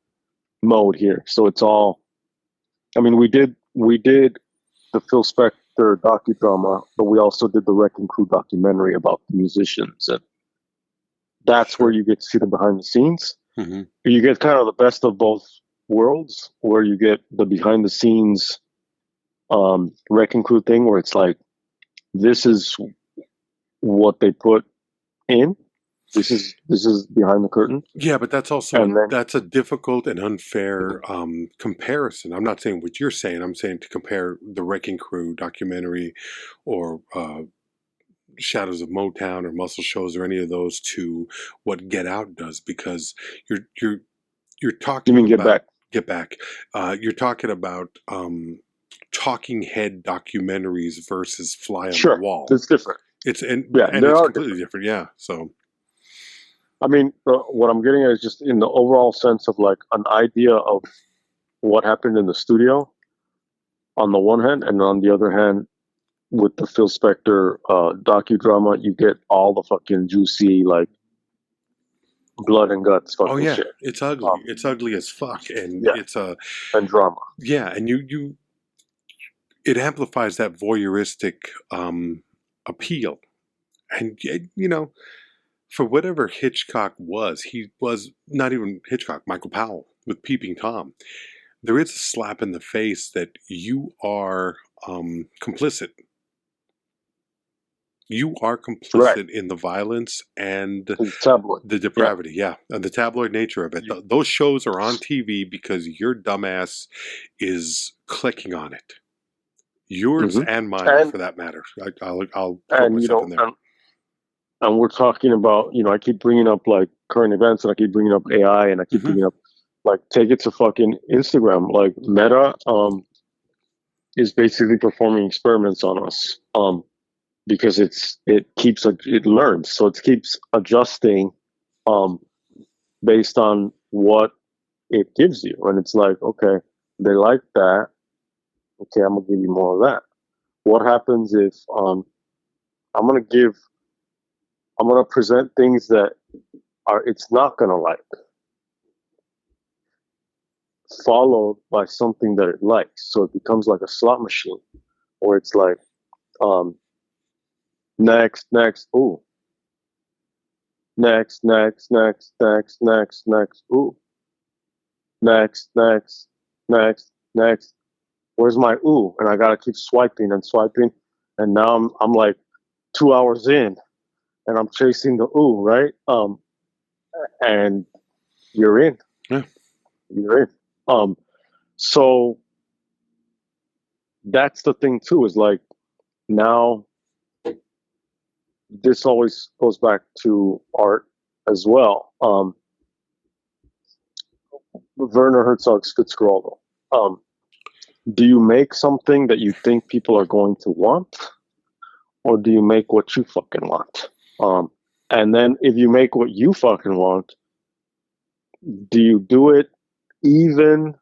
mode here. So it's all, I mean, we did the Phil Spector docudrama, but we also did the Wrecking Crew documentary about the musicians, and that's where you get to see the behind the scenes. Mm-hmm. You get kind of the best of both worlds, where you get the behind the scenes Wrecking Crew thing, where it's like, this is what they put in. This is behind the curtain. Yeah, but that's also that's a difficult and unfair comparison. I'm not saying what you're saying. I'm saying to compare the Wrecking Crew documentary or Shadows of Motown or Muscle Shoals or any of those to what Get Out does, because you're talking. You mean Get Back? You're talking about talking head documentaries versus Fly on the Wall. It's different. It's it's completely different. Yeah, so. I mean, what I'm getting at is just in the overall sense of, like, an idea of what happened in the studio on the one hand, and on the other hand, with the Phil Spector docudrama, you get all the fucking juicy, like, blood and guts fucking shit. It's ugly. It's ugly as fuck, and it's and drama. Yeah, and it amplifies that voyeuristic appeal, and for whatever Hitchcock was, he was not even Hitchcock. Michael Powell with Peeping Tom. There is a slap in the face that you are complicit. You are complicit in the violence and the depravity, and the tabloid nature of it. Those shows are on TV because your dumbass is clicking on it. Yours and mine, for that matter. I'll put myself in there. And we're talking about, I keep bringing up, like, current events, and I keep bringing up AI, and I keep bringing up Like, take it to fucking Instagram. Like, Meta is basically performing experiments on us. Because it learns, so it keeps adjusting um based on what it gives you, and it's like, okay, they like that, okay, I'm gonna give you more of that. What happens if I'm gonna give I'm gonna present things that are it's not gonna like, followed by something that it likes, so it becomes like a slot machine, or it's like um next, ooh, next, ooh, next. Where's my ooh? And I gotta keep swiping and swiping, and now I'm like 2 hours in, and I'm chasing the ooh, right? And you're in, Yeah. you're in. So that's the thing too. Is like now this always goes back to art as well. Werner Herzog's Fitzcarraldo. Do you make something that you think people are going to want, or do you make what you fucking want? And then if you make what you fucking want, do you do it even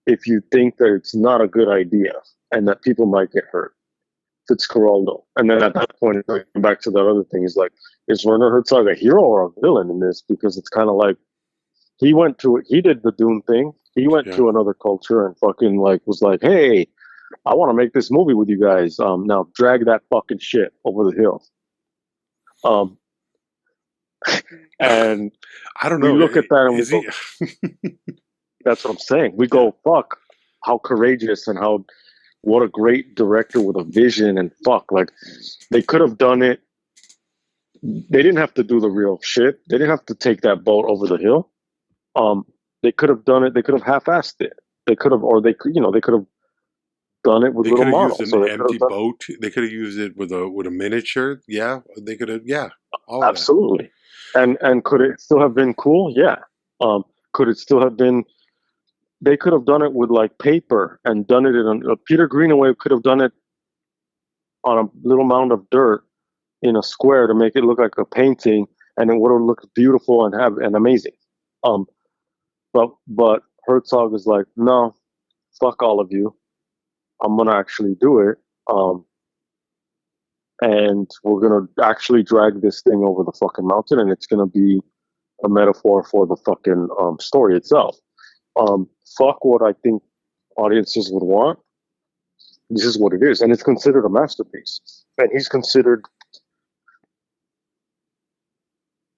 if you think that it's not a good idea and that people might get hurt? Fitzcarraldo. And then at that point, like, back to that other thing, is like, is Werner Herzog a hero or a villain in this? Because it's kind of like he did the Dune thing. He went to another culture and fucking like was like, hey, I want to make this movie with you guys. Now drag that fucking shit over the hill. And I don't we know. look at that and we go, he... that's what I'm saying. We go, fuck, how courageous and what a great director with a vision, and fuck, like they could have done it. They didn't have to do the real shit. They didn't have to take that boat over the hill. They could have done it. They could have half-assed it. They could have, or they could, they could have done it with They little could have models. used an empty boat. They could have used it with a miniature. Yeah, they could have. Yeah, all absolutely. And could it still have been cool? Yeah. Could it still have been? They could have done it with like paper and done it in Peter Greenaway could have done it on a little mound of dirt in a square to make it look like a painting, and it would have looked beautiful and amazing. But Herzog is like, no, fuck all of you. I'm gonna actually do it. And we're gonna actually drag this thing over the fucking mountain, and it's gonna be a metaphor for the fucking story itself. Fuck what I think audiences would want. This is what it is, and it's considered a masterpiece. And he's considered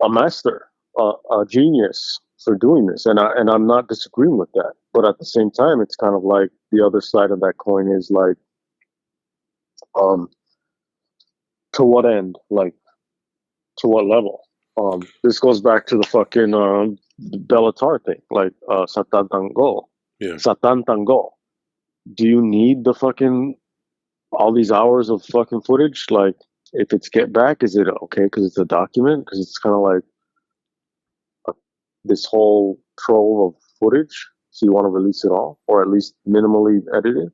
a master, a genius for doing this, and I'm not disagreeing with that. But at the same time, it's kind of like the other side of that coin is like, to what end? Like, to what level? This goes back to the fucking Bellatar thing, like Satan Tango. Yeah. Satan Tango. Do you need the fucking all these hours of fucking footage? Like, if it's get back, is it okay because it's a document? Because it's kind of like this whole trove of footage, so you want to release it all, or at least minimally edit it?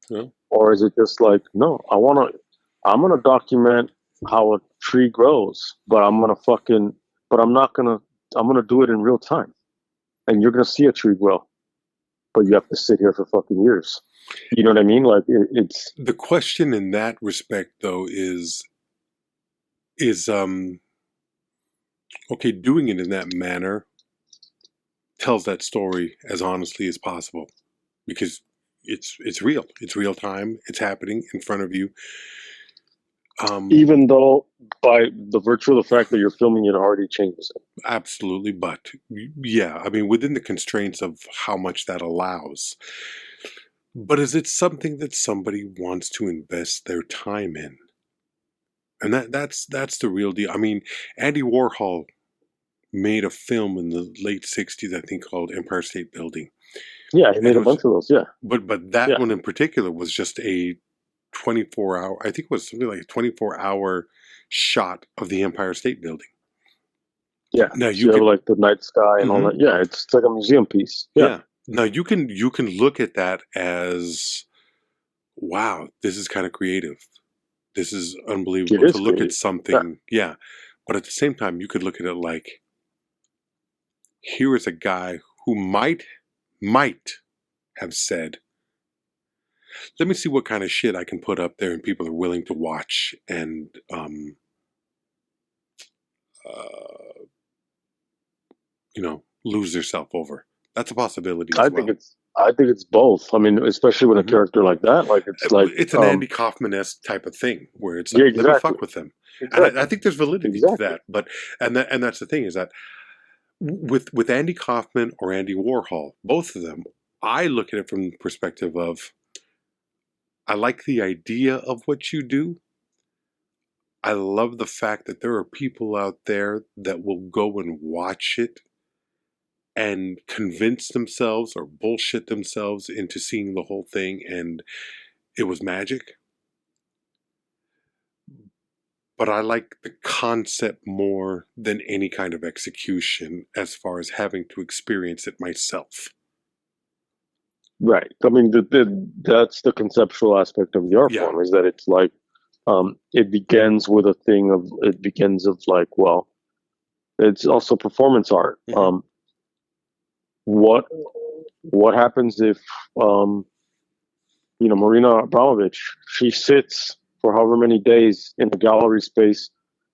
Yeah. Or is it just like, no, I'm gonna document how a tree grows, but I'm not gonna do it in real time, and you're gonna see a tree grow, but you have to sit here for fucking years. You know what I mean? Like, it's the question in that respect, though, is okay, doing it in that manner tells that story as honestly as possible, because it's real. It's real time. It's happening in front of you. Even though by the virtue of the fact that you're filming it already changes it. Absolutely, but yeah, I mean, within the constraints of how much that allows. But is it something that somebody wants to invest their time in? And that's the real deal. I mean, Andy Warhol made a film in the late 60s, I think, called Empire State Building. Yeah, he made a bunch of those, yeah. But that one in particular was just a 24-hour, I think it was something like a 24-hour shot of the Empire State Building. Yeah. Now So you you have could, like the night sky and all mhm, that. Yeah, it's like a museum piece. Yeah. yeah. Now you can look at that as, wow, this is kind of creative. This is It unbelievable to is look at creative. Yeah. something. Yeah, but at the same time, you could look at it like, here is a guy who might have said, let me see what kind of shit I can put up there and people are willing to watch and uh, lose themselves over. That's a possibility as well. I think it's both. I mean, especially with a Hmm. character like that, like it's like It's an Andy Kaufman-esque type of thing where it's like, yeah, let me exactly. fuck with them, and I Exactly. think there's validity to Exactly. that. But and that's the thing is that with Andy Kaufman or Andy Warhol, both of them, I look at it from the perspective of, I like the idea of what you do. I love the fact that there are people out there that will go and watch it and convince themselves or bullshit themselves into seeing the whole thing and it was magic. But I like the concept more than any kind of execution as far as having to experience it myself. Right. I mean, that's the conceptual aspect of the art Yeah. form is that it's like it begins with a thing of it begins of like, well, it's also performance art. Hmm. What what happens if um, Marina Abramovich, she sits for however many days in a gallery space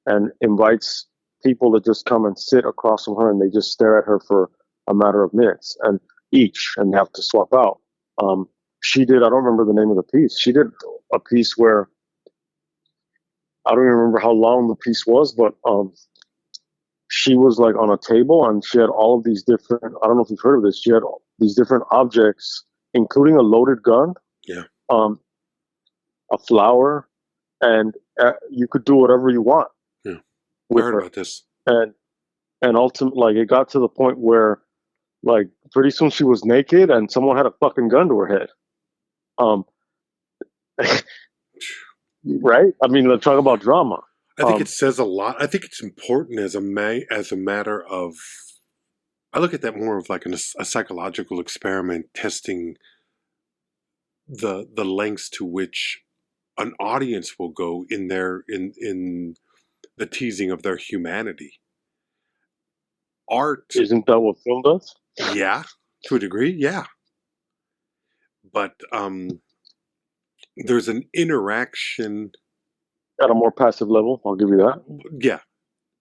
and invites people to just come and sit across from her and they just stare at her for a matter of minutes and they have to swap out. She did, I don't remember the name of the piece. She did a piece where I don't even remember how long the piece was, but she was like on a table and she had all of these different, I don't know if you've heard of this, she had these different objects, including a loaded gun. Yeah. Um, a flower, and you could do whatever you want Yeah. I with heard her. about this. And ultimately, like it got to the point where, like, pretty soon she was naked, and someone had a fucking gun to her head. Um, right? I mean, let's talk about drama. I think it says a lot. I think it's important as a matter of. I look at that more of like a psychological experiment, testing the lengths to which an audience will go in in the teasing of their humanity. Art, Isn't that what film does? yeah, to a degree, yeah, but there's an interaction. At a more passive level, I'll give you that. Yeah,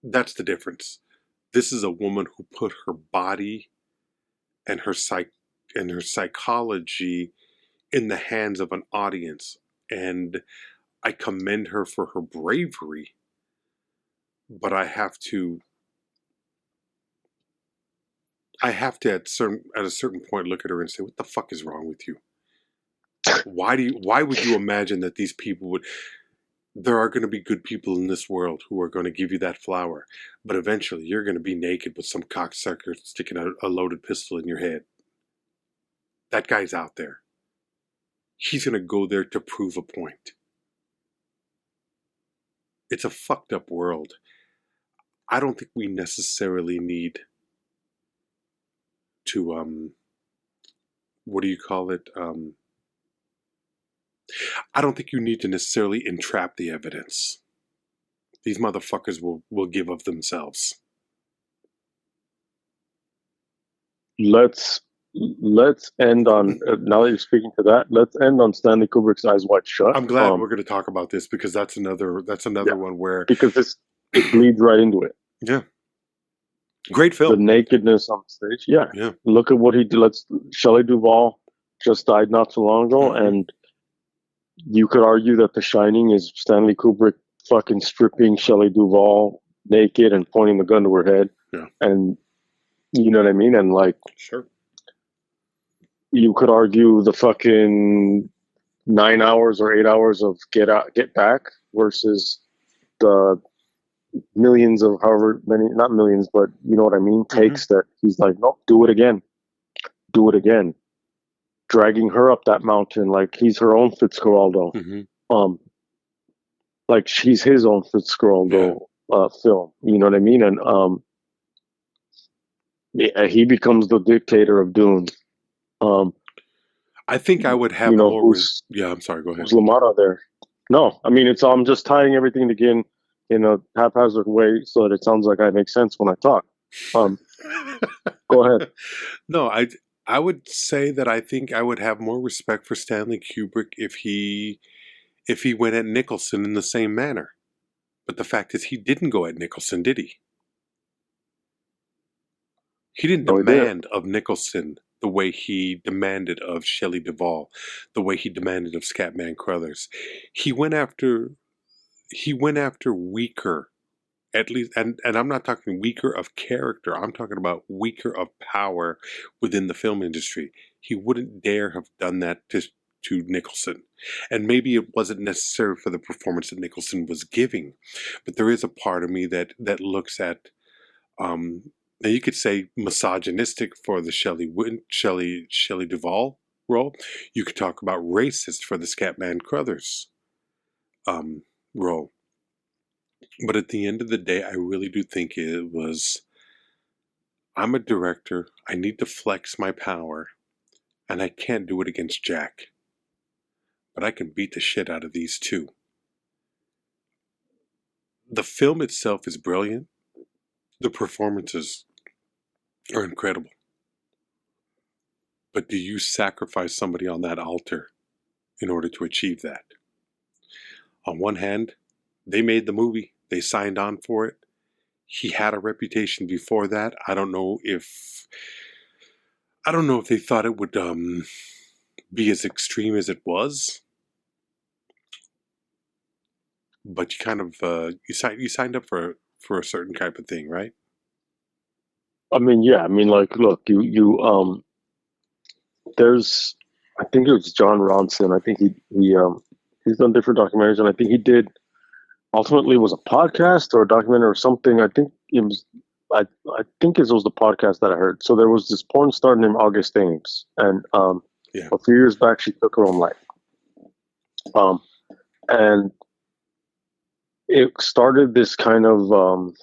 that's the difference. This is a woman who put her body and her psychology in the hands of an audience, and I commend her for her bravery. But I have to at a certain point look at her and say, "What the fuck is wrong with you? Why would you imagine that these people would?" There are going to be good people in this world who are going to give you that flower, but eventually you're going to be naked with some cocksucker sticking a loaded pistol in your head. That guy's out there. He's going to go there to prove a point. It's a fucked up world. I don't think we necessarily need to what do you call it? I don't think you need to necessarily entrap the evidence. These motherfuckers will give of themselves. Let's end on now that you're speaking to that. Let's end on Stanley Kubrick's Eyes Wide Shut. I'm glad we're going to talk about this because that's another Yeah, one where because it bleeds right into it. yeah, great The film. nakedness on stage. Yeah. Yeah. Look at what he did. Shelley Duvall just died not too long ago, Mm-hmm. and you could argue that The Shining is Stanley Kubrick fucking stripping Shelley Duvall naked and pointing the gun to her head. Yeah. And you know what I mean? And like, sure, you could argue the fucking 9 hours or 8 hours of Get Back versus the millions of however many, not millions, but you know what I mean, takes that he's like, nope, do it again, dragging her up that mountain like he's her own Fitzcarraldo. Like she's his own Fitzcarraldo film. You know what I mean? And Yeah, he becomes the dictator of Dune. Um, I think I would you have know, more. Yeah, I'm sorry. Go ahead. who's Lamata there? No, I mean it's I'm just tying everything together in a haphazard way so that it sounds like I make sense when I talk. Um, go ahead. No, I would say that I think I would have more respect for Stanley Kubrick if he went at Nicholson in the same manner. But the fact is, he didn't go at Nicholson, did he? He didn't No, he didn't. demand of Nicholson the way he demanded of Shelley Duvall, the way he demanded of Scatman Crothers. He went after weaker, at least, and I'm not talking weaker of character. I'm talking about weaker of power within the film industry. He wouldn't dare have done that to Nicholson. And maybe it wasn't necessary for the performance that Nicholson was giving, but there is a part of me that looks at now you could say misogynistic for the Shelley Duvall role. You could talk about racist for the Scatman Crothers role. But at the end of the day, I really do think it was, I'm a director, I need to flex my power, and I can't do it against Jack. But I can beat the shit out of these two. The film itself is brilliant. The performances are incredible. But do you sacrifice somebody on that altar in order to achieve that? On one hand, they made the movie. They signed on for it. He had a reputation before that. I don't know if they thought it would be as extreme as it was. But you kind of you signed up for a certain type of thing, right? I mean, yeah. I mean, like, look, there's, I think it was John Ronson. I think he's done different documentaries, and I think he did ultimately was a podcast or a documentary or something. I think it was. I think it was the podcast that I heard. So there was this porn star named August Ames, and Yeah. a few years back she took her own life. And it started this kind of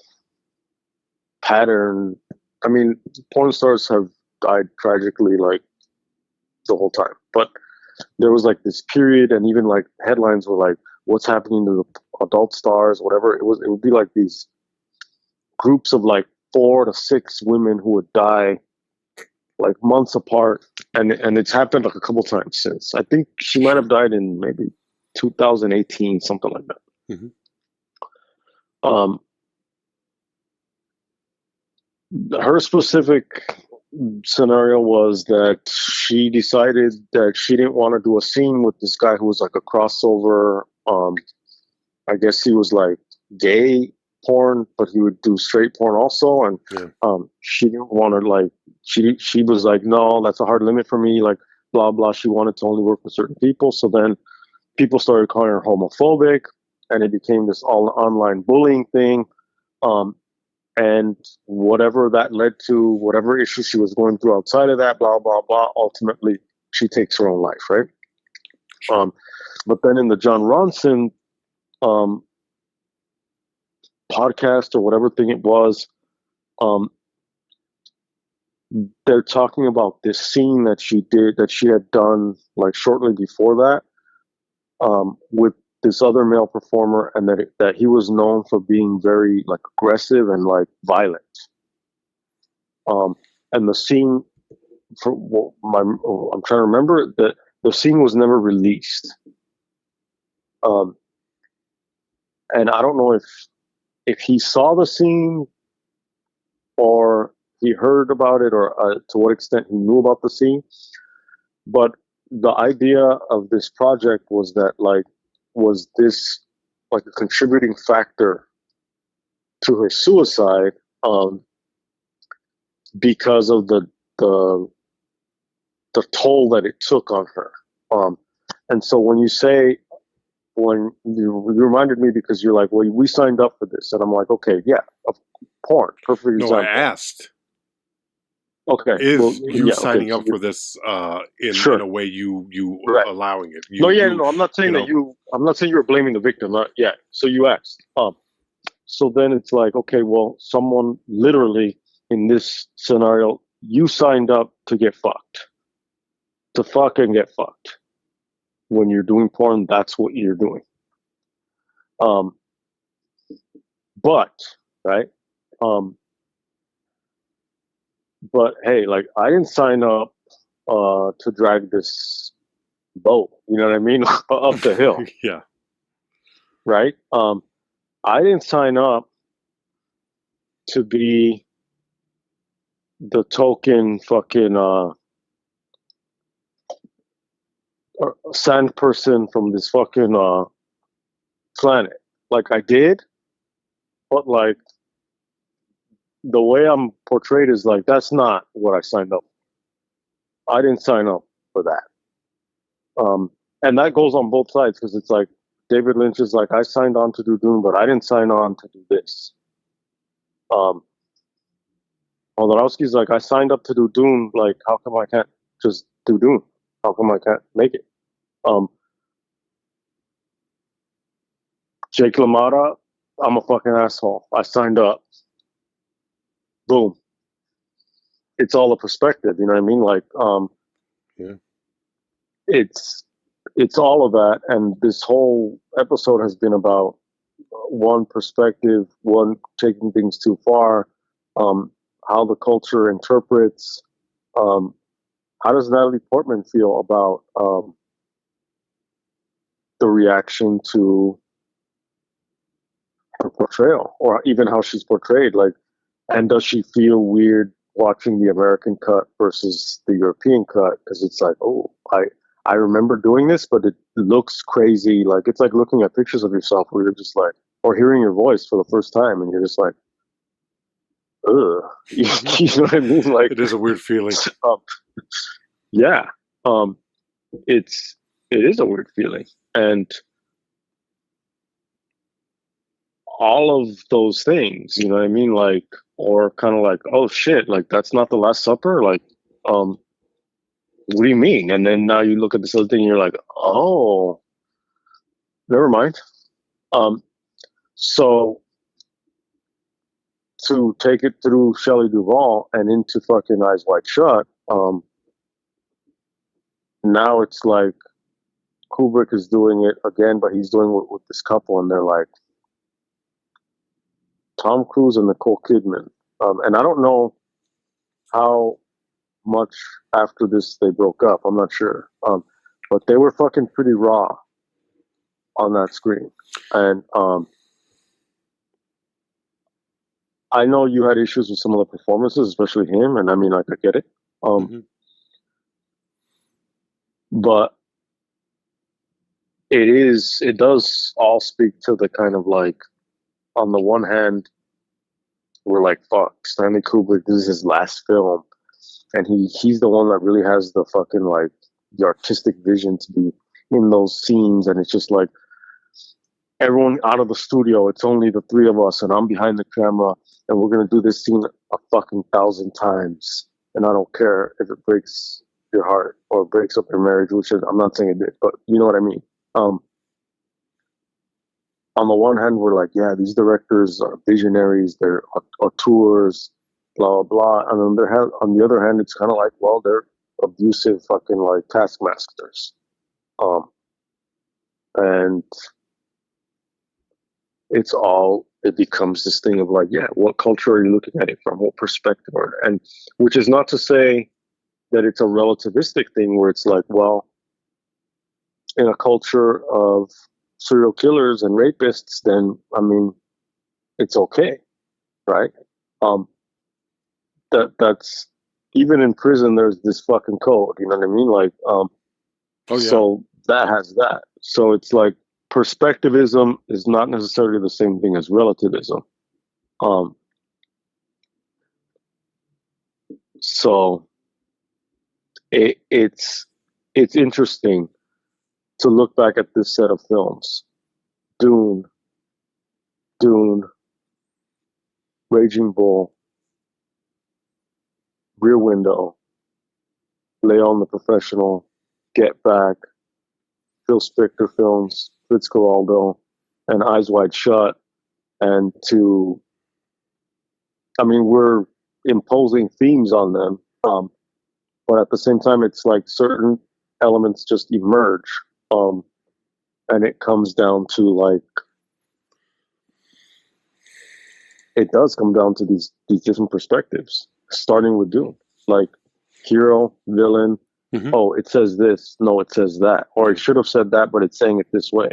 pattern. I mean, porn stars have died tragically, like the whole time, but there was like this period, and even like headlines were like, "What's happening to the adult stars?" Whatever it was, it would be like these groups of like 4 to 6 women who would die like months apart, and it's happened like a couple times since. I think she might have died in maybe 2018, something like that. Mm-hmm. Her specific scenario was that she decided that she didn't want to do a scene with this guy who was like a crossover. I guess he was like gay porn, but he would do straight porn also. And she didn't want to like, she was like, no, that's a hard limit for me. Like blah, blah. She wanted to only work with certain people. So then people started calling her homophobic, and it became this all online bullying thing. And whatever that led to, whatever issue she was going through outside of that, blah, blah, blah, ultimately she takes her own life, right? But then in the John Ronson podcast or whatever thing it was, they're talking about this scene that she had done like shortly before that with this other male performer, and that he was known for being very like aggressive and like violent. And the scene, I'm trying to remember that the scene was never released. And I don't know if he saw the scene or he heard about it, or to what extent he knew about the scene. But the idea of this project was that was this like a contributing factor to her suicide because of the toll that it took on her. And so when you reminded me, because you're like, well, we signed up for this, and I'm like, okay, yeah, of porn, perfect example. No, I asked. Okay, Is you signing up for this in a way you right. allowing it? I'm not saying that I'm not saying you were blaming the victim. So you asked. So then it's like, okay, well, someone literally in this scenario, you signed up to get fucked, to fuck and get fucked. When you're doing porn, that's what you're doing. But right, but hey, like I didn't sign up to drag this boat. You know what I mean? Up the hill, Yeah. right? I didn't sign up to be the token fucking sand person from this fucking planet. Like I did, but like the way I'm portrayed is like that's not what I signed up for. I didn't sign up for that. And that goes on both sides because it's like David Lynch is like, I signed on to do Dune, but I didn't sign on to do this. Jodorowsky's like, I signed up to do Dune. Like, how come I can't just do Dune? How come I can't make it? Jake LaMotta, I'm a fucking asshole. I signed up. Boom. It's all a perspective, you know what I mean? Like, Yeah. it's all of that, and this whole episode has been about one perspective, one taking things too far, how the culture interprets. How does Natalie Portman feel about the reaction to her portrayal, or even how she's portrayed? Like, and does she feel weird watching the American cut versus the European cut? Because it's like, oh, I remember doing this, but it looks crazy. Like it's like looking at pictures of yourself where you're just like, or hearing your voice for the first time, and you're just like, ugh. You know what I mean? Like it is a weird feeling. Yeah, it is a weird feeling, and all of those things, you know what I mean? Like, or kind of like, oh shit, like that's not the Last Supper. Like, what do you mean? And then now you look at this other thing, and you're like, oh, never mind. So to take it through Shelley Duvall and into fucking Eyes Wide Shut, now it's like Kubrick is doing it again, but he's doing it with this couple, and they're like Tom Cruise and Nicole Kidman. And I don't know how much after this they broke up. I'm not sure. But they were fucking pretty raw on that screen. And I know you had issues with some of the performances, especially him, and I mean, like, I get it. But it does all speak to the kind of like, on the one hand, we're like, fuck, Stanley Kubrick, this is his last film. And he's the one that really has the fucking, like, the artistic vision to be in those scenes. And it's just like, everyone out of the studio, it's only the three of us, and I'm behind the camera, and we're going to do this scene a fucking 1,000 times. And I don't care if it breaks your heart or breaks up your marriage, which is, I'm not saying it did, but you know what I mean. On the one hand, we're like, yeah, these directors are visionaries, they're auteurs, blah, blah, blah. And on the other hand, it's kind of like, well, they're abusive fucking like taskmasters. And it becomes this thing of like, yeah, what culture are you looking at it from? What perspective? And which is not to say that it's a relativistic thing where it's like, well, in a culture of serial killers and rapists, then, I mean, it's okay, right? That's even in prison, there's this fucking code, you know what I mean? Like, so that has that. So it's like perspectivism is not necessarily the same thing as relativism. So it's interesting to look back at this set of films. Dune, Raging Bull, Rear Window, Leon the Professional, Get Back, Phil Spector films, Fitzcarraldo, and Eyes Wide Shut. And we're imposing themes on them. But at the same time, it's like certain elements just emerge, and it comes down to like it does come down to these different perspectives, starting with Dune, like hero, villain. Mm-hmm. Oh, it says this. No, it says that, or it should have said that, but it's saying it this way.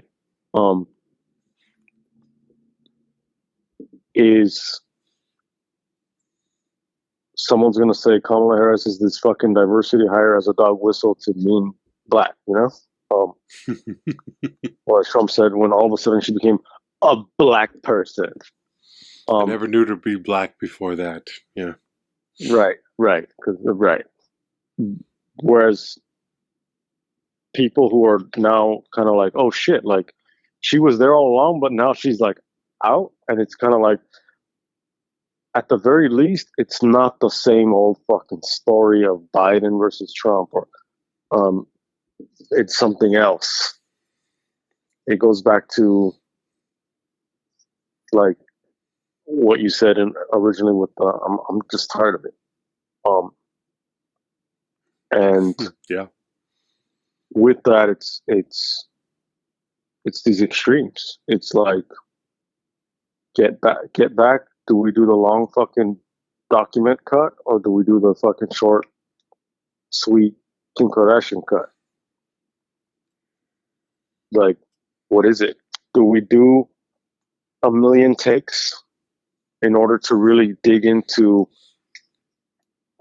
Is someone's gonna say Kamala Harris is this fucking diversity hire as a dog whistle to mean black, you know? Or as Trump said, when all of a sudden she became a black person. I never knew to be black before that. Yeah. Right. Right. Whereas people who are now kind of like, oh shit, like she was there all along, but now she's like out, and it's kind of like, at the very least, it's not the same old fucking story of Biden versus Trump, or it's something else. It goes back to like what you said originally with I'm just tired of it. And yeah, with that, it's these extremes. It's like get back. Do we do the long fucking document cut, or do we do the fucking short, sweet Kim Kardashian cut? Like, what is it? Do we do a million takes in order to really dig into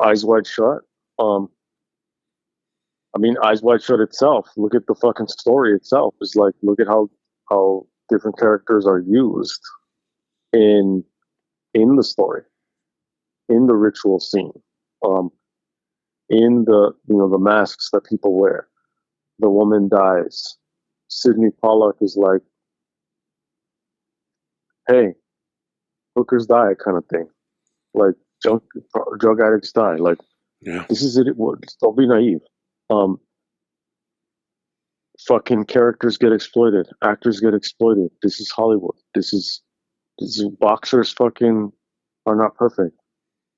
Eyes Wide Shut? I mean, Eyes Wide Shut itself, look at the fucking story itself. It's like, look at how different characters are used in the story, in the ritual scene, in the the masks that people wear. The woman dies. Sidney Pollack is like, hey, hookers die, kind of thing. Like drug addicts die. Like, yeah, this is it. Don't be naive. Fucking characters get exploited. Actors get exploited. This is Hollywood. This is boxers fucking are not perfect.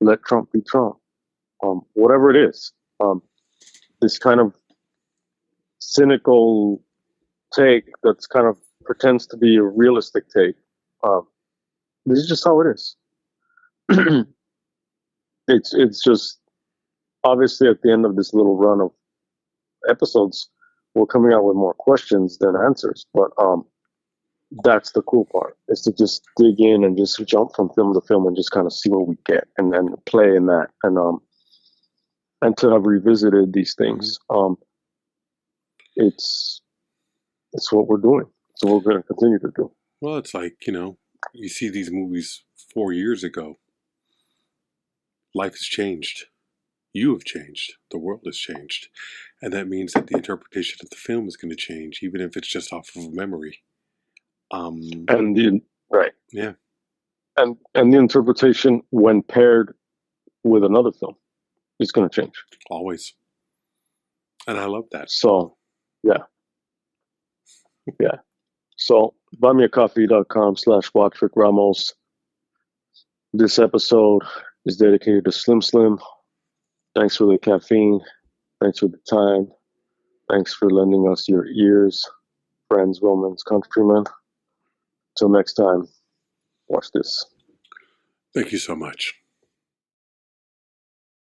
Let Trump be Trump. Whatever it is. This kind of cynical take that's kind of pretends to be a realistic take. This is just how it is. It's just obviously at the end of this little run of episodes, we're coming out with more questions than answers. But that's the cool part, is to just dig in and just jump from film to film and just kind of see what we get, and then play in that, and to have revisited these things. It's what we're doing. It's what we're going to continue to do. Well, it's like, you see these movies 4 years ago. Life has changed. You have changed. The world has changed. And that means that the interpretation of the film is going to change, even if it's just off of memory. Right. Yeah. And the interpretation, when paired with another film, is going to change. Always. And I love that. So, yeah. Yeah. So, buymeacoffee.com/WatchRickRamos. This episode is dedicated to Slim Slim. Thanks for the caffeine. Thanks for the time. Thanks for lending us your ears, friends, Romans, countrymen. Till next time, watch this. Thank you so much.